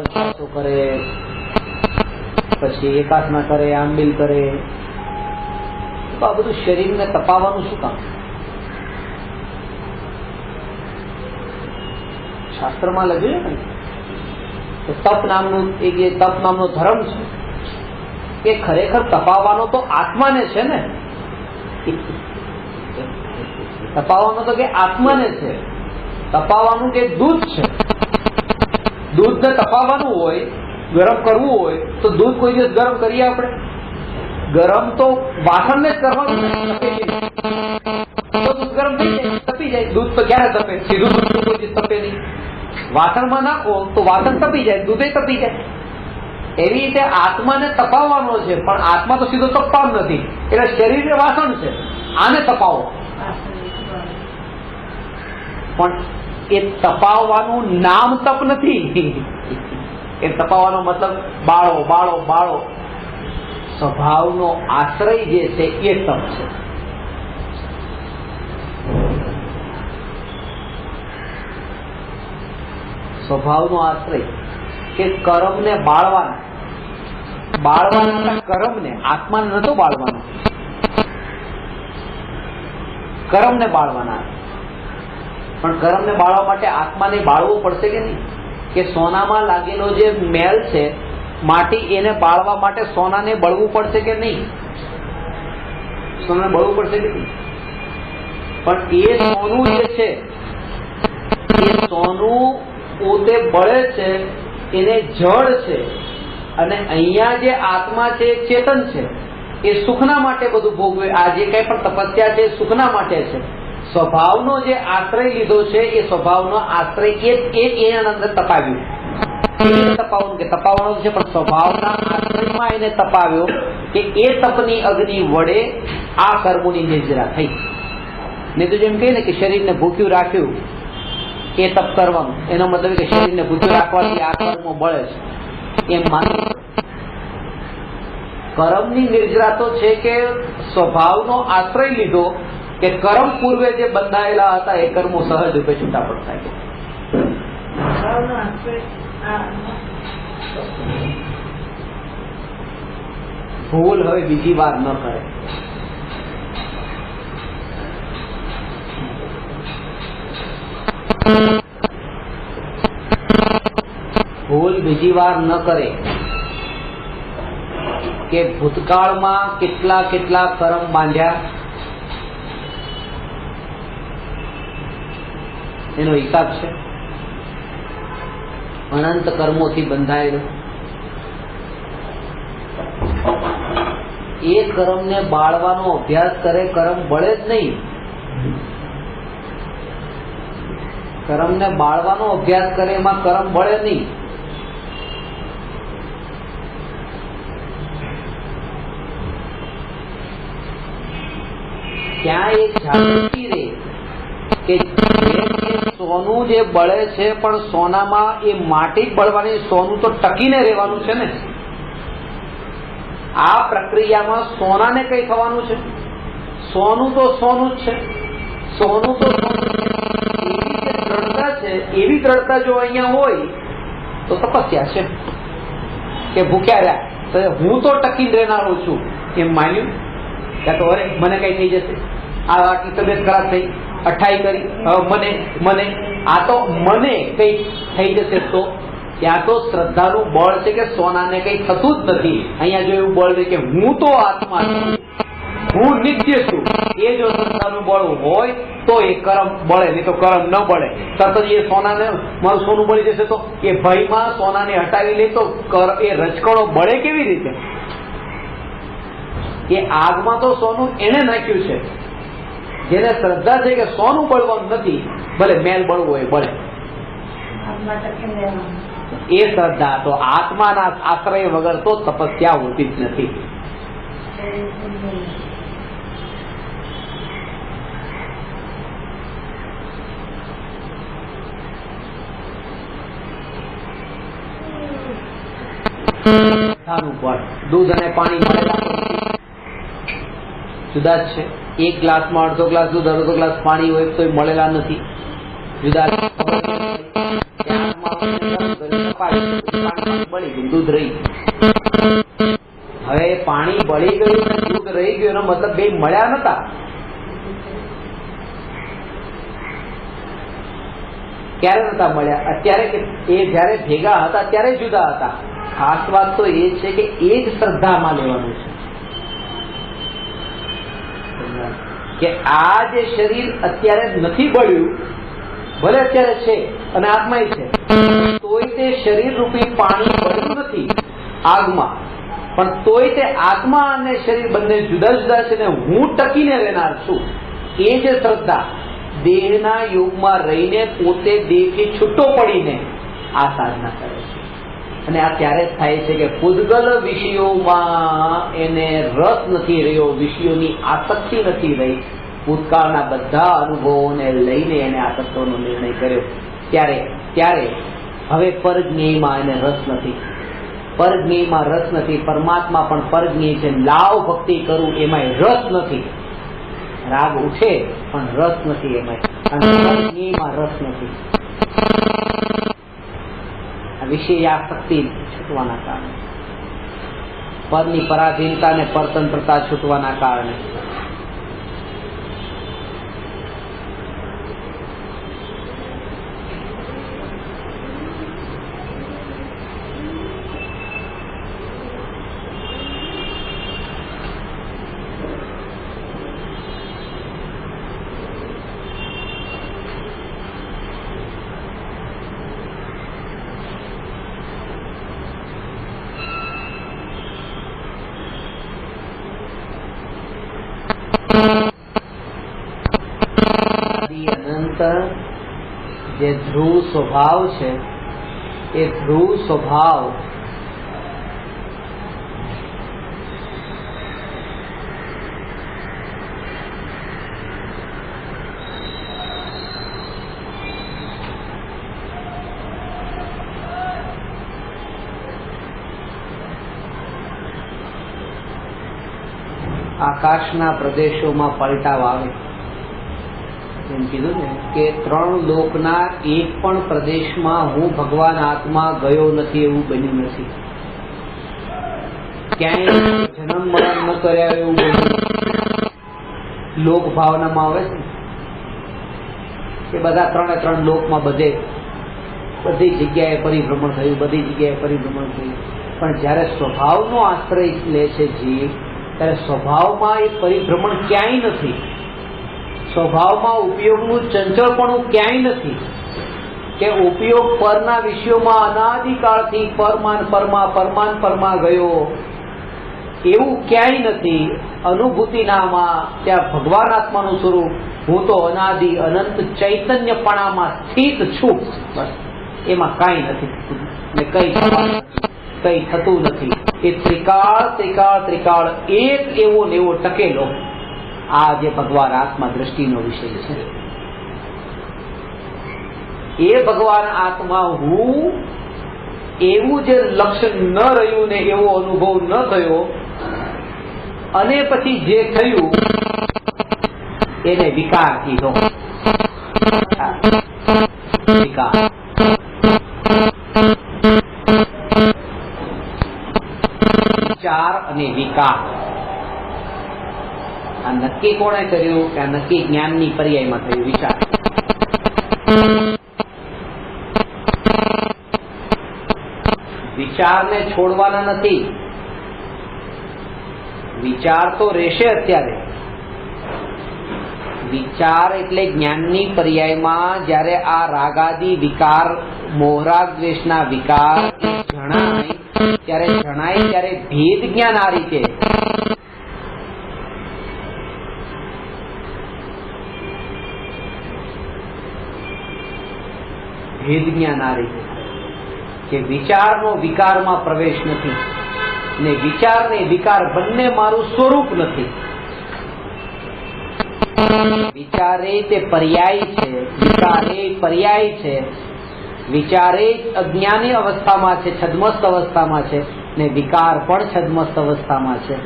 ઉપવાસો કરે, પછી એકાસના કરે, આંબિલ કરે. તો આ બધું શરીરને તપાવવાનું શું કામ? શાસ્ત્રમાં લખ્યું છે ને કે તપ નામનું એક જે તપ નામનો ધર્મ છે એ ખરેખર તપાવવાનો તો આત્માને છે ને. તપાવવાનો તો કે આત્માને છે, તપાવવાનું કે દૂધ છે. દૂધને તપાવવાનું હોય, ગરમ કરવું હોય તો દૂધ કોઈ દિવસ ગરમ કરીએ આપણે? ગરમ તો વાસણને જ કરવાનું તો દૂધ ગરમ થઈ જાય, તપી જાય. દૂધ તો ક્યારે તપે? સીધું દૂધ તો કોઈ દિવસ તપે નહીં. વાસણમાં નાખો તો વાસણ તપી જાય, દૂધે તપી જાય. એવી રીતે આત્માને તપાવવાનો છે, પણ આત્મા તો સીધો તપવાનો નથી. એટલે શરીર એ વાસણ છે, આને તપાવો. પણ એ તપાવવાનું નામ તપ નથી. એ તપાવવાનો મતલબ બાળો બાળો બાળો. સ્વભાવનો આશ્રય જે છે એ તપ છે. સ્વભાવનો આશ્રય કે કર્મને બાળવાના, બાળવાના કર્મને, આત્માને નતો બાળવાનો, કર્મને બાળવાના. પણ કર્મને બાળવા માટે આત્માને બાળવું પડશે કે નહીં? કે સોનામાં લાગેલો જે મેલ છે, માટી, એને બાળવા માટે સોનાને બળવું પડશે કે નહીં? સોનાને બળવું પડશે કે નહીં? પણ એ સોનું જે છે, એ સોનું પોતે બળે છે, એને જળ છે. અને અહીંયા જે આત્મા છે એ ચેતન છે, એ સુખના માટે બધું ભોગવે. આ જે કઈ પણ તપસ્યા છે એ સુખના માટે છે. સ્વભાવનો જે આશ્રય લીધો છે એ સ્વભાવનો આશ્રય એના અંદર તપાવ્યું. તપાવવાનું કે તપાવવાનું છે, પણ સ્વભાવના આશ્રયમાં એને તપાવ્યો કે એ તપની અગ્નિ વડે આ કર્મોની નિર્જરા થઈ. નહીં તો જેમ કહીએ ને કે શરીરને ભૂખ્યું રાખ્યું એ તપ કરવાનું, એનો મતલબ કે શરીરને ભૂખ્યું રાખવાથી આ કર્મો બળે છે એમ માનવું. કર્મની નિર્જરા તો છે કે સ્વભાવનો આશ્રય લીધો કે કર્મ પૂર્વે જે બંધાયેલા હતા એ કર્મો સહજ રૂપે છૂટા પડતા ગયા. ભૂલ હવે બીજી વાર ન કરે. ભૂલ બીજી વાર ન કરે કે ભૂતકાળમાં કેટલા કેટલા કર્મ બાંધ્યા એનો હિસાબ છે. અનંત કર્મોથી બંધાયેલો એ કર્મને બાળવાનો અભ્યાસ કરે, કર્મ બળે જ નહીં. કર્મને બાળવાનો અભ્યાસ કરે એમાં કર્મ બળે નહીં. ત્યાં એક જાગૃતિ રહે કે સોનું જે બળે છે, પણ સોનામાં એ માટી બળવાની, સોનું તો ટકીને રહેવાનું છે ને. આ પ્રક્રિયામાં સોનાને કઈ થવાનું છે? સોનું તો સોનું જ છે. સોનું તો એવી જે દ્રઢતા છે, એવી દ્રઢતા જો અહીંયા હોય તો તપસ્યા છે. કે ભૂખ્યા રહ્યા તો હું તો ટકીને રહેનારો છું એમ માન્યું. ત્યાં તો અરે મને કઈ થઈ જશે, આ આટલી તબિયત ખરાબ થઈ, અઠાઈ કરી, હવે મને આ તો મને કઈ થઈ જશે. તો ત્યાં તો શ્રદ્ધાનું બળ છે કે સોનાને કઈ થતું જ નથી. અહીંયા જો એવું બળ છે કે હું તો આત્મા છું, હું નિત્ય છું, એ જો શ્રદ્ધાનું બળ હોય તો એ કર્મ બળે, નહીં તો કર્મ ન બળે. તરત જ એ સોનાને, મારું સોનું બળી જશે તો એ ભયમાં સોનાને હટાવી લે તો એ રજકણો બળે કેવી રીતે? એ આગમાં તો સોનું એને નાખ્યું છે. જેને શ્રદ્ધા છે કે સોનું બળવાનું નથી, ભલે મેલ બળવું હોય બળે, એ શ્રદ્ધા. તો આત્માના આશ્રય વગર તો તપસ્યા હોતી જ નથી. દૂધ અને પાણી મળેલા જુદા જ છે. એક ગ્લાસમાં અડધો ગ્લાસ દૂધ, અડધો ગ્લાસ પાણી હોય તો મળેલા નથી, જુદા. બળી ગયું, દૂધ રહી. હવે પાણી બળી ગયું અને દૂધ રહી ગયું એનો મતલબ બે મળ્યા નતા. ક્યારે નતા મળ્યા? અત્યારે કે એ જયારે ભેગા હતા ત્યારે જુદા હતા. ખાસ વાત તો એ છે કે એ જ શ્રદ્ધામાં લેવાનું છે. કે આ જે શરીર અત્યારે નથી બળ્યું, ભલે અત્યારે છે અને આત્માય છે, તોય તે શરીર રૂપી પાણી બળ્યું નથી આગમાં, પણ તોય તે આત્મા અને શરીર બંને જુદા જુદા છે ને હું ટકીને રહેનાર છું. એ જે શ્રદ્ધા દેહના યોગમાં રહીને પોતે દેહથી છૂટો પડીને આ સાધના કરે છે. અને આ ત્યારે જ થાય છે કે પૂદગલ વિષયોમાં એને રસ નથી રહ્યો, વિષયોની આસક્તિ નથી રહી, ભૂતકાળના બધા અનુભવોને લઈને એને આ તત્વનો નિર્ણય કર્યો. ત્યારે હવે પરજ્ઞેયમાં એને રસ નથી, પરજ્ઞેયમાં રસ નથી. પરમાત્મા પણ પરજ્ઞેય છે. લાવ ભક્તિ કરું એમાંય રસ નથી. રાગ ઉઠે પણ રસ નથી એમાં, અને પરજ્ઞેયમાં રસ નથી. વિષયાસક્તિ છૂટવાના કારણે, પરની પરાધીનતા અને પરતંત્રતા છૂટવાના કારણે અનંત જે ધ્રુવ સ્વભાવ છે એ ધ્રુવ સ્વભાવ આકાશના પ્રદેશોમાં પલટાવ આવે. એમ કીધું ને કે 3 લોકના એક પણ પ્રદેશમાં હું ભગવાન આત્મા ગયો નથી એવું બન્યું નથી. ક્યાંય જન્મ મરણ ન કર્યા એવું બન્યું. લોક ભાવનામાં આવે છે કે બધા 3 લોકમાં બધી જગ્યાએ પરિભ્રમણ થયું, બધી જગ્યાએ પરિભ્રમણ થયું. પણ જ્યારે સ્વભાવનો આશ્રય લે છે જીવ, ત્યારે સ્વભાવમાં એ પરિભ્રમણ ક્યાંય નથી. સ્વભાવમાં ઉપયોગનું ચંચળપણું ક્યાંય નથી કે ઉપયોગ પરના વિષયોમાં અનાદિકાળથી પરમાન ગયો એવું ક્યાંય નથી. અનુભૂતિનામાં ત્યાં ભગવાન આત્માનું સ્વરૂપ હું તો અનાદિ અનંત ચૈતન્યપણામાં સ્થિત છું, બસ એમાં કાંઈ નથી ને કઈ થતું નથી. એ ત્રિકાળ એક એવો ને એવો ટકેલો આ જે ભગવાન આત્મા દ્રષ્ટિનો વિષય છે. એ ભગવાન આત્મા હું એવું જે લક્ષણ ન રહ્યું ને એવો અનુભવ ન થયો, અને પછી જે થયું એને વિકાર કીધો. વિકાર વિચાર અને વિકાર આ નક્કી કોણે કર્યું કે આ નક્કી જ્ઞાનની પર્યાયમાં થયું. વિચાર વિચારને છોડવાના નથી. વિચાર તો રહેશે અત્યારે. વિચાર એટલે જ્ઞાનની પર્યાયમાં જ્યારે આ રાગાદિ વિકાર, મોહરાગ દ્વેષના વિકાર જણાય ત્યારે ભેદ જ્ઞાન આ રીતે કે વિચારનો વિકારમાં પ્રવેશ નથી ને વિચાર ને વિકાર બંને મારું સ્વરૂપ નથી. વિચારે તે પર્યાય છે, વિકારે પર્યાય છે. વિચારે અજ્ઞાની અવસ્થામાં છે, છદ્મસ્ત અવસ્થામાં છે, ને વિકાર પણ છદ્મસ્ત અવસ્થામાં છે.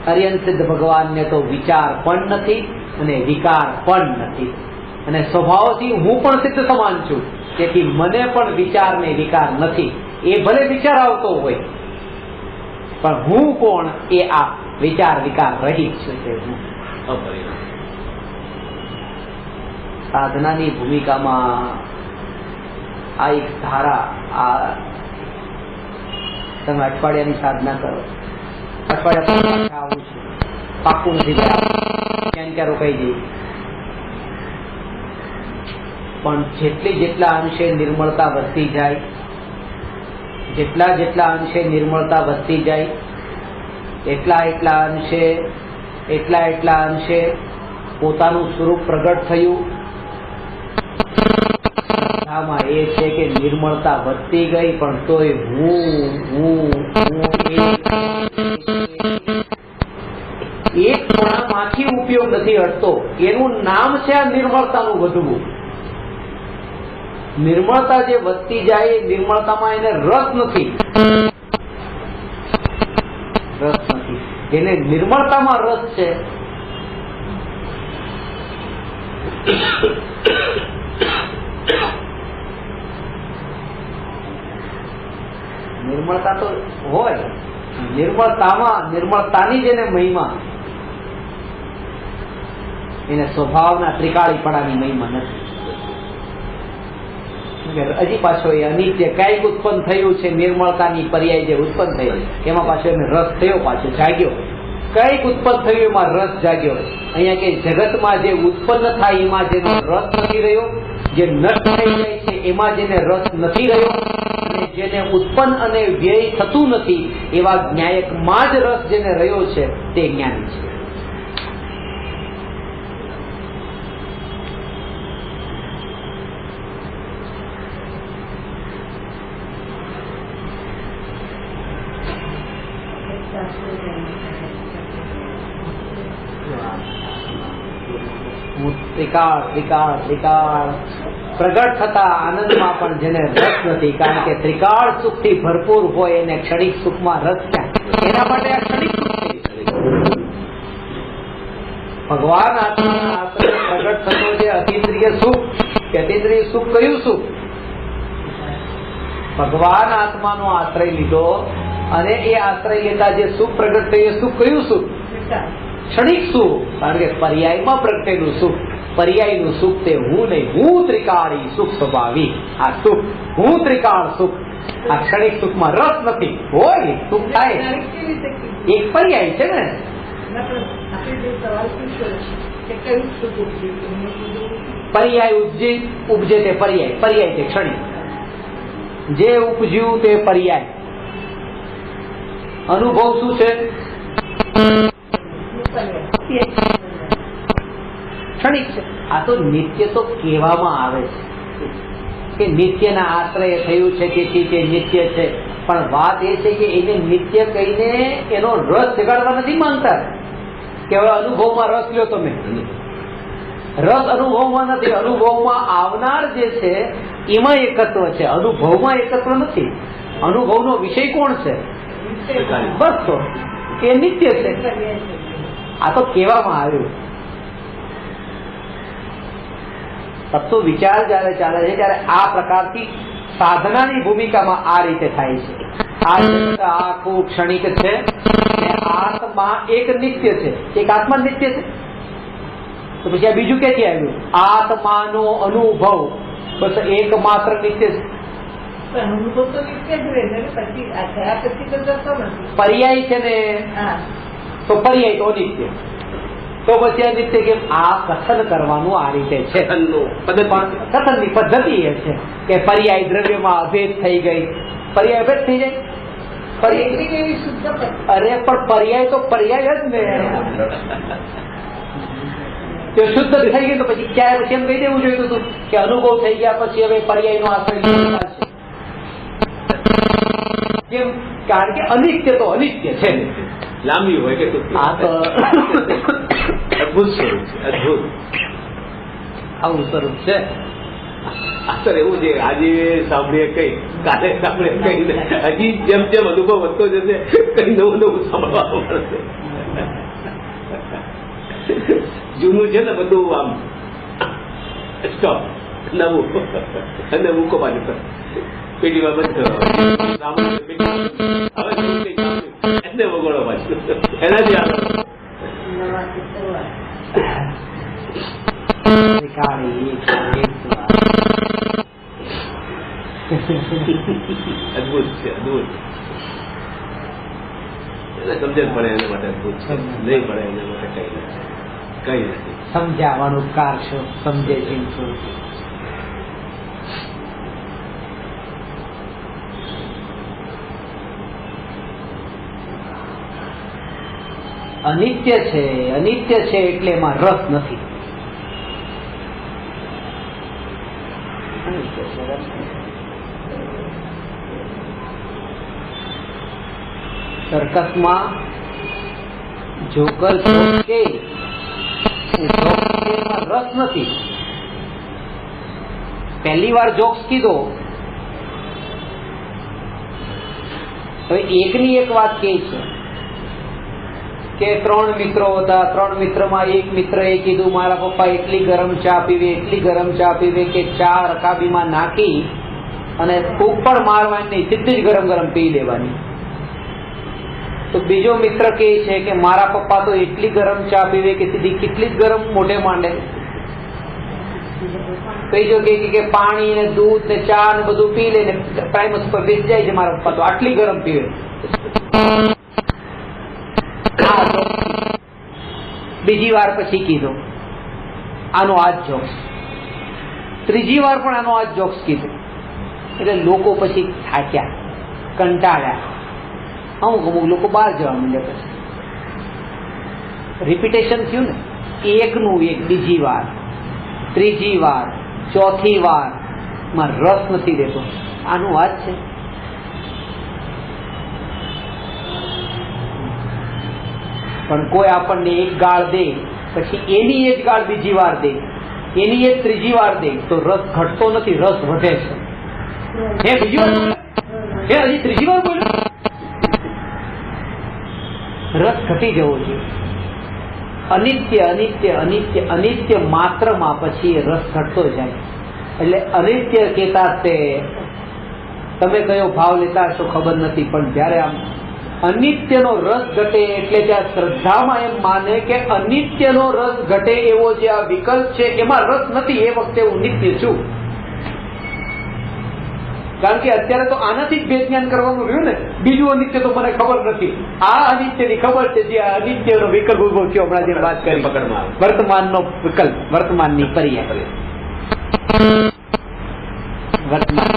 અર્યંત સિદ્ધ ભગવાનને તો વિચાર પણ નથી અને વિકાર પણ નથી, અને સ્વભાવથી હું પણ સિદ્ધ સમાન છું. તેથી મને પણ વિચાર ને વિકાર નથી. એ ભલે વિચાર આવતો હોય પણ હું કોણ એ આ વિચાર વિકાર રહિત છે. સાધનાની ભૂમિકામાં આ એક ધારા, આ તમે અઠવાડિયાની સાધના કરો, અઠવાડિયા આવું છું પાકું નથી, ક્યાંય એમ કે રોકાઈ જઈએ. પણ જેટલા અંશે નિર્મળતા વધતી જાય, જેટલા અંશે નિર્મળતા વધતી જાય, એટલા અંશે પોતાનું સ્વરૂપ પ્રગટ થયું. આમાં એ છે કે નિર્મળતા વધતી ગઈ પણ તોય હું એક કોણામાંથી ઉપયોગ નથી હટતો. એનું નામ છે આ નિર્મળતાનું વધવું. નિર્મળતા જે વધતી જાય એ નિર્મળતામાં એને રસ નથી. જેને નિર્મળતામાં રસ છે નિર્મળતા તો હોય, નિર્મળતાની જેને મહિમા, એને સ્વભાવના ત્રિકાળીપણાની મહિમા નથી. હજી પાછો એ અનિત્ય કઈક ઉત્પન્ન થયું છે, નિર્મળતાની પર્યાય જે ઉત્પન્ન થયું એમાં પાછો એને રસ થયો, પાછો જાગ્યો. કઈક ઉત્પન્ન થયું એમાં રસ જાગ્યો. અહીંયા કે જગતમાં જે ઉત્પન્ન થાય એમાં જેનો રસ નથી રહ્યો, જે નષ્ટ થઈ જાય છે એમાં જેને રસ નથી રહ્યો, અને જેને ઉત્પન્ન અને વ્યય થતું નથી એવા જ્ઞાયકમાં જ રસ જેને રહ્યો છે તે જ્ઞાની છે. ત્રિકાળ પ્રગટ થતા આનંદમાં પણ જેને રસ નથી, કારણ કે ત્રિકાળ સુખથી ભરપૂર હોય એને ક્ષણિક સુખમાં રસ ક્યાં? એના માટે આ ક્ષણિક સુખ છે. ભગવાન આત્માના આશ્રય પ્રગટ થતો જે અતિન્દ્રિય સુખ, કે અતિન્દ્રિય સુખ કયું સુખ? ભગવાન આત્માનો આશ્રય લીધો અને એ આશ્રય લેતા જે સુખ પ્રગટ થયું એ સુખ કયું સુખ? ક્ષણિક સુખ. કારણ કે પર્યાયમાં પ્રગટેલું સુખ, પર્યાયનું સુખ તે હું નહીં, હું ત્રિકાળી સુખ સ્વભાવી. આ સુખ હું ત્રિકાળ સુખ, આ ક્ષણિક સુખમાં રસ નથી. હોય સુખ થાય, એક પર્યાય છે ને. પર્યાય ઉપજે તે પર્યાય તે ક્ષણિક, જે ઉપજ્યું તે પર્યાય. અનુભવ શું છે? ક્ષણિક છે. આ તો નિત્ય તો કહેવામાં આવે છે કે નિત્યના આશ્રય થયું છે તેથી તે નિત્ય છે, પણ વાત એ છે કે એને નિત્ય કહીને એનો રસ જગાડવા નથી માંગતા કે હવે અનુભવમાં રસ લ્યો તમે. રસ અનુભવમાં નથી, અનુભવમાં આવનાર જે છે એમાં એકત્વ છે, અનુભવમાં એકત્વ નથી. અનુભવનો વિષય કોણ છે? બસ તો એ નિત્ય છે. આ તો કહેવામાં આવ્યું. તત્વ વિચાર જયારે ચાલે છે ત્યારે આ પ્રકારથી સાધનાની ભૂમિકામાં આ રીતે થાય છે. આ જગત આખું ક્ષણિક છે અને આત્મા એક નિત્ય છે. એક આત્મા નિત્ય છે તો પછી આ બીજું ક્યાંથી આવ્યું? આત્માનો અનુભવ બસ એક માત્ર નિત્ય છે. પર્યાય છે ને, તો પર્યાય તો અનિત્ય. તો પછી આ નિત્ય કેમ? આ કથન કરવાનું આ રીતે છે. કથનની પદ્ધતિ એ છે કે પર્યાય દ્રવ્યમાં અભેદ થઈ ગઈ. પર્યાય અભેદ થઈ જાય. અરે પણ પર્યાય તો પર્યાય જ ને. તો શુદ્ધ થઈ ગઈ તો પછી ક્યારે પછી એમ કહી દેવું જોઈતું હતું કે અનુભવ થઈ ગયા પછી હવે પર્યાય નો આશ્રય છે. કેમ? કારણ કે અનિત્ય તો અનિત્ય છે. લાંબી હોય કે આ તો અદભુત સ્વરૂપ છે. અદભુત આવું સ્વરૂપ છે. સર એવું છે. આજે સાંભળીએ કઈ, કાલે સાંભળીએ કઈ, હજી જેમ જેમ અનુભવ વધતો જશે કઈ નવું નવું સાંભળવા મળશે. જૂનું છે ને બધું આમ સ્ટોપ, નવું અને મૂકો પાછું પેટીમાં બંધ થયો. એને વગોડો પાછું એનાથી આગળ. અદભુત છે. અદભુત સમજણ પડે એના માટે અદભુત છે. નહીં પડે એના માટે કઈ નથી. કઈ નથી. સમજાવવાનો કાર છો, સમજે છે છો. અનિત્ય છે, અનિત્ય છે એટલે એમાં રસ નથી. સર્કસમાં જોકર જોક કે એમાં રસ નથી. પહેલી વાર જોક્સ કીધો, હવે એકની એક વાત કે છે કે 3 મિત્રો હતા, 3 મિત્રમાં એક મિત્રએ કીધું મારા પપ્પા એટલી ગરમ ચા પીવે, એટલી ગરમ ચા પીવે કે ચા રકાબીમાં નાખી અને ફૂંક પણ મારવાની નહીં, સીધી જ ગરમ ગરમ પી લેવાની. તો બીજો મિત્ર કહે છે કે મારા પપ્પા તો એટલી ગરમ ચા પીવે કે સીધી કેટલી જ ગરમ મોઢે માંડે. ત્રીજો કે પાણી ને દૂધ ને ચા ને બધું પી લે ને પ્રાઇમસ પર બેસી જાય છે, મારા પપ્પા તો આટલી ગરમ પીવે. બીજી વાર પછી કીધો આનો આ જ જોક્સ, ત્રીજી વાર પણ આનો આ જ જોક્સ કીધો. એટલે લોકો પછી થાક્યા, કંટાળ્યા, અમુક લોકો બહાર જવા માંડ્યા. પછી રિપીટેશન થયું ને, એકનું એક, બીજી વાર, ત્રીજી વાર, ચોથી વાર માં રસ નથી રહેતો. આનું વાત છે. પણ કોઈ આપણને એક ગાળ દે, પછી એની એ જ ગાળ બીજી વાર દે, એની એ ત્રીજી વાર દે, તો રસ ઘટતો નથી, રસ વધે છે. હે બીજી વાર, હે હજી ત્રીજી વાર બોલ્યો, રસ ઘટી જવો જોઈએ. અનિત્ય અનિત્ય અનિત્ય અનિત્ય માત્રમાં પછી એ રસ ઘટતો જાય. એટલે અનિત્ય કહેતા તે તમે કયો ભાવ લેતા હશો ખબર નથી, પણ જયારે આમ અનિત્યનો રસ ઘટે એટલે ત્યાં શ્રદ્ધામાં એમ માને કે અનિત્યનો રસ ઘટે એવો જે આ વિકલ્પ છે એમાં રસ નથી, એ વખતે હું નિત્ય છું. કારણ કે અત્યારે તો આનાથી જ ભેદ જ્ઞાન કરવાનું રહ્યું ને. બીજું અનિત્ય તો મને ખબર નથી, આ અનિત્યની ખબર છે. જે અનિત્યનો વિકલ્પ ઉભો થયો હમણાં જે વાત કરી, વર્તમાનનો વિકલ્પ, વર્તમાનની પર્યાય, વર્તમાન.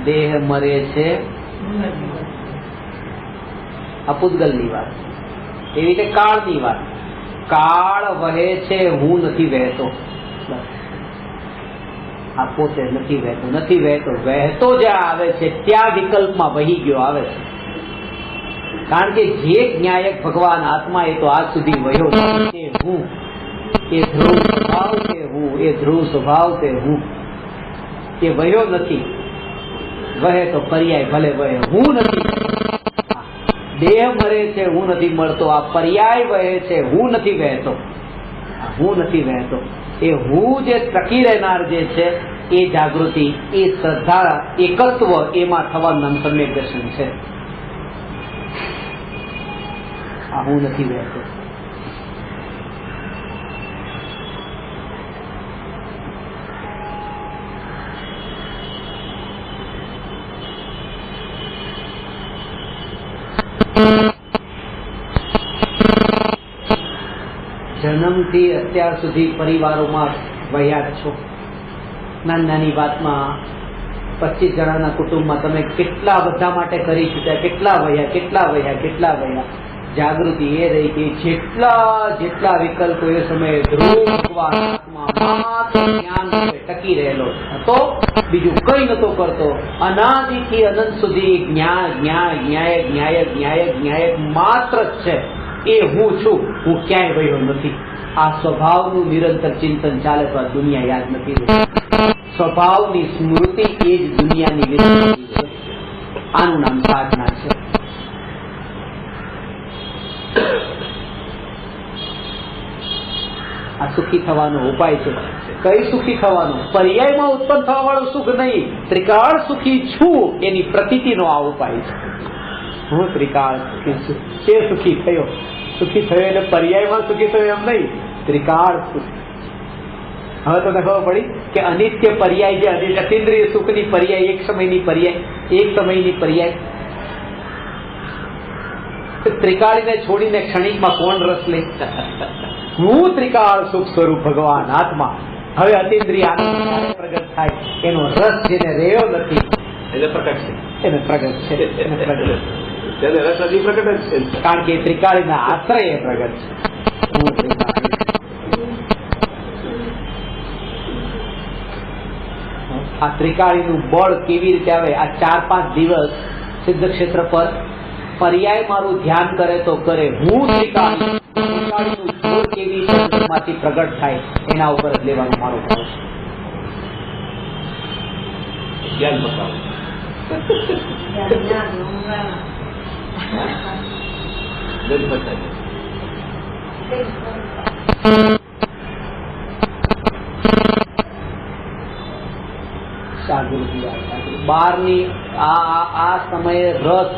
દેહ મરે છે, આ પૂતગલની વાત. એવી રીતે કાળની વાત, કાળ વહે છે, હું નથી વહેતો. આ પોતે નથી વહેતો, નથી વહેતો, વહેતો જ્યાં આવે છે ત્યાં વિકલ્પમાં વહી ગયો આવે છે. કારણ કે જે જ્ઞાયક ભગવાન આત્મા એ તો આજ સુધી વહ્યો છે. હું એ ધ્રુવ સ્વભાવ છે, હું એ ધ્રુવ સ્વભાવ છે, હું એ વહ્યો નથી. વહે તો પર્યાય ભલે વહે, હું નથી. દેહ મરે છે, હું નથી મળતો. આ પર્યાય વહે છે, હું નથી વહેતો. હું નથી વહેતો. એ હું જે ટકી રહેનાર જે છે એ જાગૃતિ, એ શ્રદ્ધા, એકત્વ એમાં થવાનું નામ સમ્યક દર્શન છે. આ હું નથી વહેતો. જન્મથી અત્યાર સુધી પરિવારોમાં વહ્યા છો. નાની વાતમાં 25 જણાના કુટુંબમાં તમે કેટલા બધા માટે કરી ચૂક્યા, કેટલા વહ્યા, કેટલા વહ્યા, કેટલા વહ્યા. જાગૃતિ એ રહી કે જેટલા વિકલ્પો એ સમયે ધ્રુવ ભગવાન જ્ઞાન ટકી રહેલો હતો, બીજું કઈ નતો કરતો. અનાદિથી અનંત સુધી જ્ઞાયક માત્ર જ છે. એ હું છું, હું ક્યાંય વહ્યો નથી. આ સ્વભાવનું નિરંતર ચિંતન ચાલે તો આ દુનિયા યાદ નથી રહેતી. સ્વભાવની સ્મૃતિ એ જ દુનિયાની વિસ્મૃતિ છે. આનું નામ સાધના છે. આ સુખી થવાનો ઉપાય છે. કઈ સુખી થવાનું? પર્યાયમાં ઉત્પન્ન થવા વાળું સુખ નહીં, ત્રિકાળ સુખી છું એની પ્રતીતિનો આ ઉપાય છે. હું ત્રિકાળ સુખી છું, તે સુખી થયો. સુખી થયો એટલે પર્યાયમાં સુખી થયો એમ નહીં, ત્રિકાળ સુખ. હવે તમને ખબર પડી કે અનિત્ય પર્યાય જે અતિન્દ્રિય સુખની પર્યાય એક સમયની પર્યાય ત્રિકાળીને છોડીને ક્ષણિકમાં કોણ રસ લે? હું ત્રિકાળ સુખ સ્વરૂપ ભગવાન આત્મા. હવે અતિન્દ્રિય આનંદ પ્રગટ થાય એનો રસ જેને રહ્યો નથી એટલે પ્રકટ છે, એને પ્રગટ છે, એને પ્રગટ તેને રસ હજી પ્રકટ જ છે, કારણ કે ત્રિકાળીના આશ્રય એ પ્રગટ છે. હું ત્રિકાળી. આ ત્રિકાળીનું બળ કેવી રીતે આવે? આ 4-5 દિવસ સિદ્ધ ક્ષેત્ર પર પર્યાય મારું ધ્યાન કરે તો કરે, હું ત્રિકાળીનું જોર કેવી રીતે માંથી પ્રગટ થાય એના ઉપર જ લેવાનું મારું ભાવ છે. જ્ઞાન બતાવો. બહારની આ સમયે રસ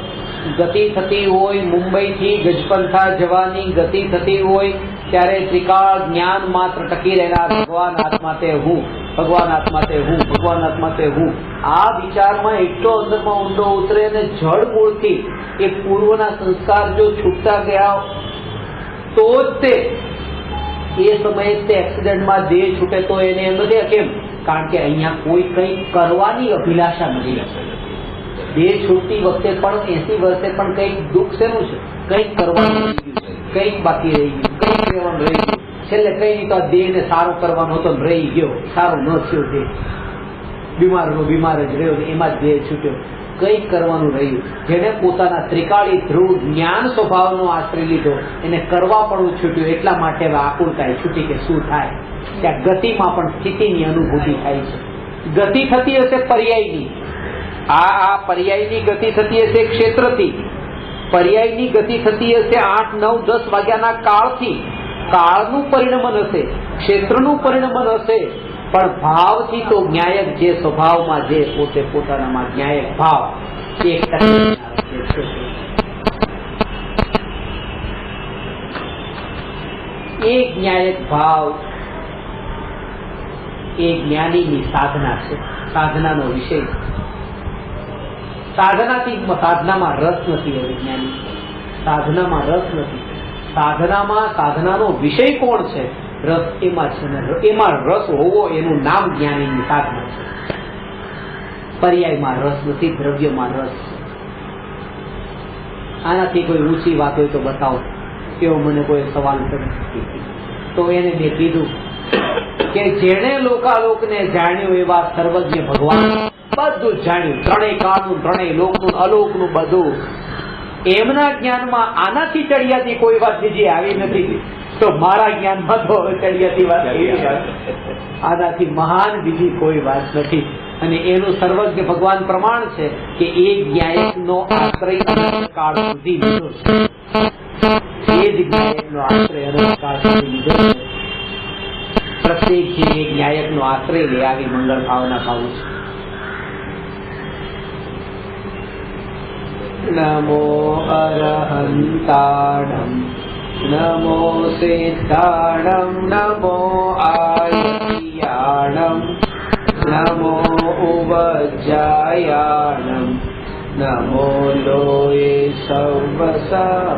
ગતિ થતી હોય, મુંબઈ થી ગજપંથા જવાની ગતિ થતી હોય ત્યારે ત્રિકાળ જ્ઞાન માત્ર ટકી રહેનાર ભગવાન આત્મા તે હું, ભગવાન આત્મા તે હું, ભગવાન આત્મા તે હું. આ વિચારમાં એટલો અંદરમાં ઊંડો ઉતરે અને જળ મૂળથી એ પૂર્વના સંસ્કાર જો છૂટતા ગયા તો જ તે એ સમયે તે એક્સિડન્ટમાં દેહ છૂટે તો એને એમ નથી. કેમ? કારણ કે અહીંયા કોઈ કંઈ કરવાની અભિલાષા નથી. દેહ છૂટતી વખતે પણ 80 વર્ષે પણ કંઈક દુઃખ શેનું છે? કંઈક કરવાનું રહી ગયું, કંઈક બાકી રહી ગયું, કંઈક રહેવાનું રહી ગયું. છેલ્લે કઈ નહીં તો આ દેહને સારો કરવાનો હતો, રહી ગયો, સારો ન થયો દેહ, બીમાર જ રહ્યો, એમાં જ દેહ છૂટ્યો. કંઈક કરવાનું રહ્યું. જેને પોતાના ત્રિકાળી ધ્રુવ જ્ઞાન સ્વભાવનો આશ્રય લીધો એને કરવા પણ છૂટ્યું. એટલા માટે હવે આકુલતા છૂટી કે શું થાય. ત્યાં ગતિમાં પણ સ્થિતિની અનુભૂતિ થાય છે. ગતિ થતી હશે પર્યાયની, આ પર્યાયની ગતિ થતી હશે ક્ષેત્રથી, પર્યાયની ગતિ થતી હશે 8, 9, 10 વાગ્યાના કાળથી. કાળનું પરિણમન હશે, ક્ષેત્રનું પરિણમન હશે, પણ ભાવથી તો જ્ઞાયક જે સ્વભાવમાં જે પોતે પોતાનામાં જ્ઞાયક ભાવ એ જ્ઞાયક ભાવ એ જ્ઞાનીની સાધના છે, સાધનાનો વિષય. સાધનામાં રસ નથી. હવે જ્ઞાની સાધનામાં રસ નથી. સાધનાનો વિષય કોણ છે? રસ એમાં છે ને એમાં રસ હોવો એનું નામ જ્ઞાનીની સાધના છે. પર્યાયમાં રસ નથી, દ્રવ્યમાં રસ. આનાથી કોઈ ઊંચી વાત હોય તો બતાવો. એવો મને કોઈ સવાલ કર્યો તો એને મેં કીધું કે જેણે લોકાલોકને જાણ્યું એવા સર્વજ્ઞ ભગવાન બધું જ જાણ્યું, ત્રણેય કાળનું, ત્રણેય લોકનું, અલોકનું બધું. એમના જ્ઞાનમાં આનાથી ચડિયાતી કોઈ વાત બીજી આવી નથી. તો મારા જ્ઞાનમાં તો ચડિયાતી વાત આનાથી મહાન બીજી કોઈ વાત નથી. અને એનું સર્વજ્ઞ ભગવાન પ્રમાણ છે કે એ જ્ઞાયકનો આશ્રય અનંત કાળ સુધી લીધો છે. એ જ જ્ઞાયકનો આશ્રય અનંત કાળ સુધી લીધો છે. પ્રત્યેક જે જ્ઞાયકનો આશ્રય લે આવી મંગળ ભાવના ભાવું છે. નમો અરહંતાણમ નમો સિદ્ધાણમ નમો આયતિયાણમ નમો ઉવજ્જાયાણમ નમો લોય સર્વસા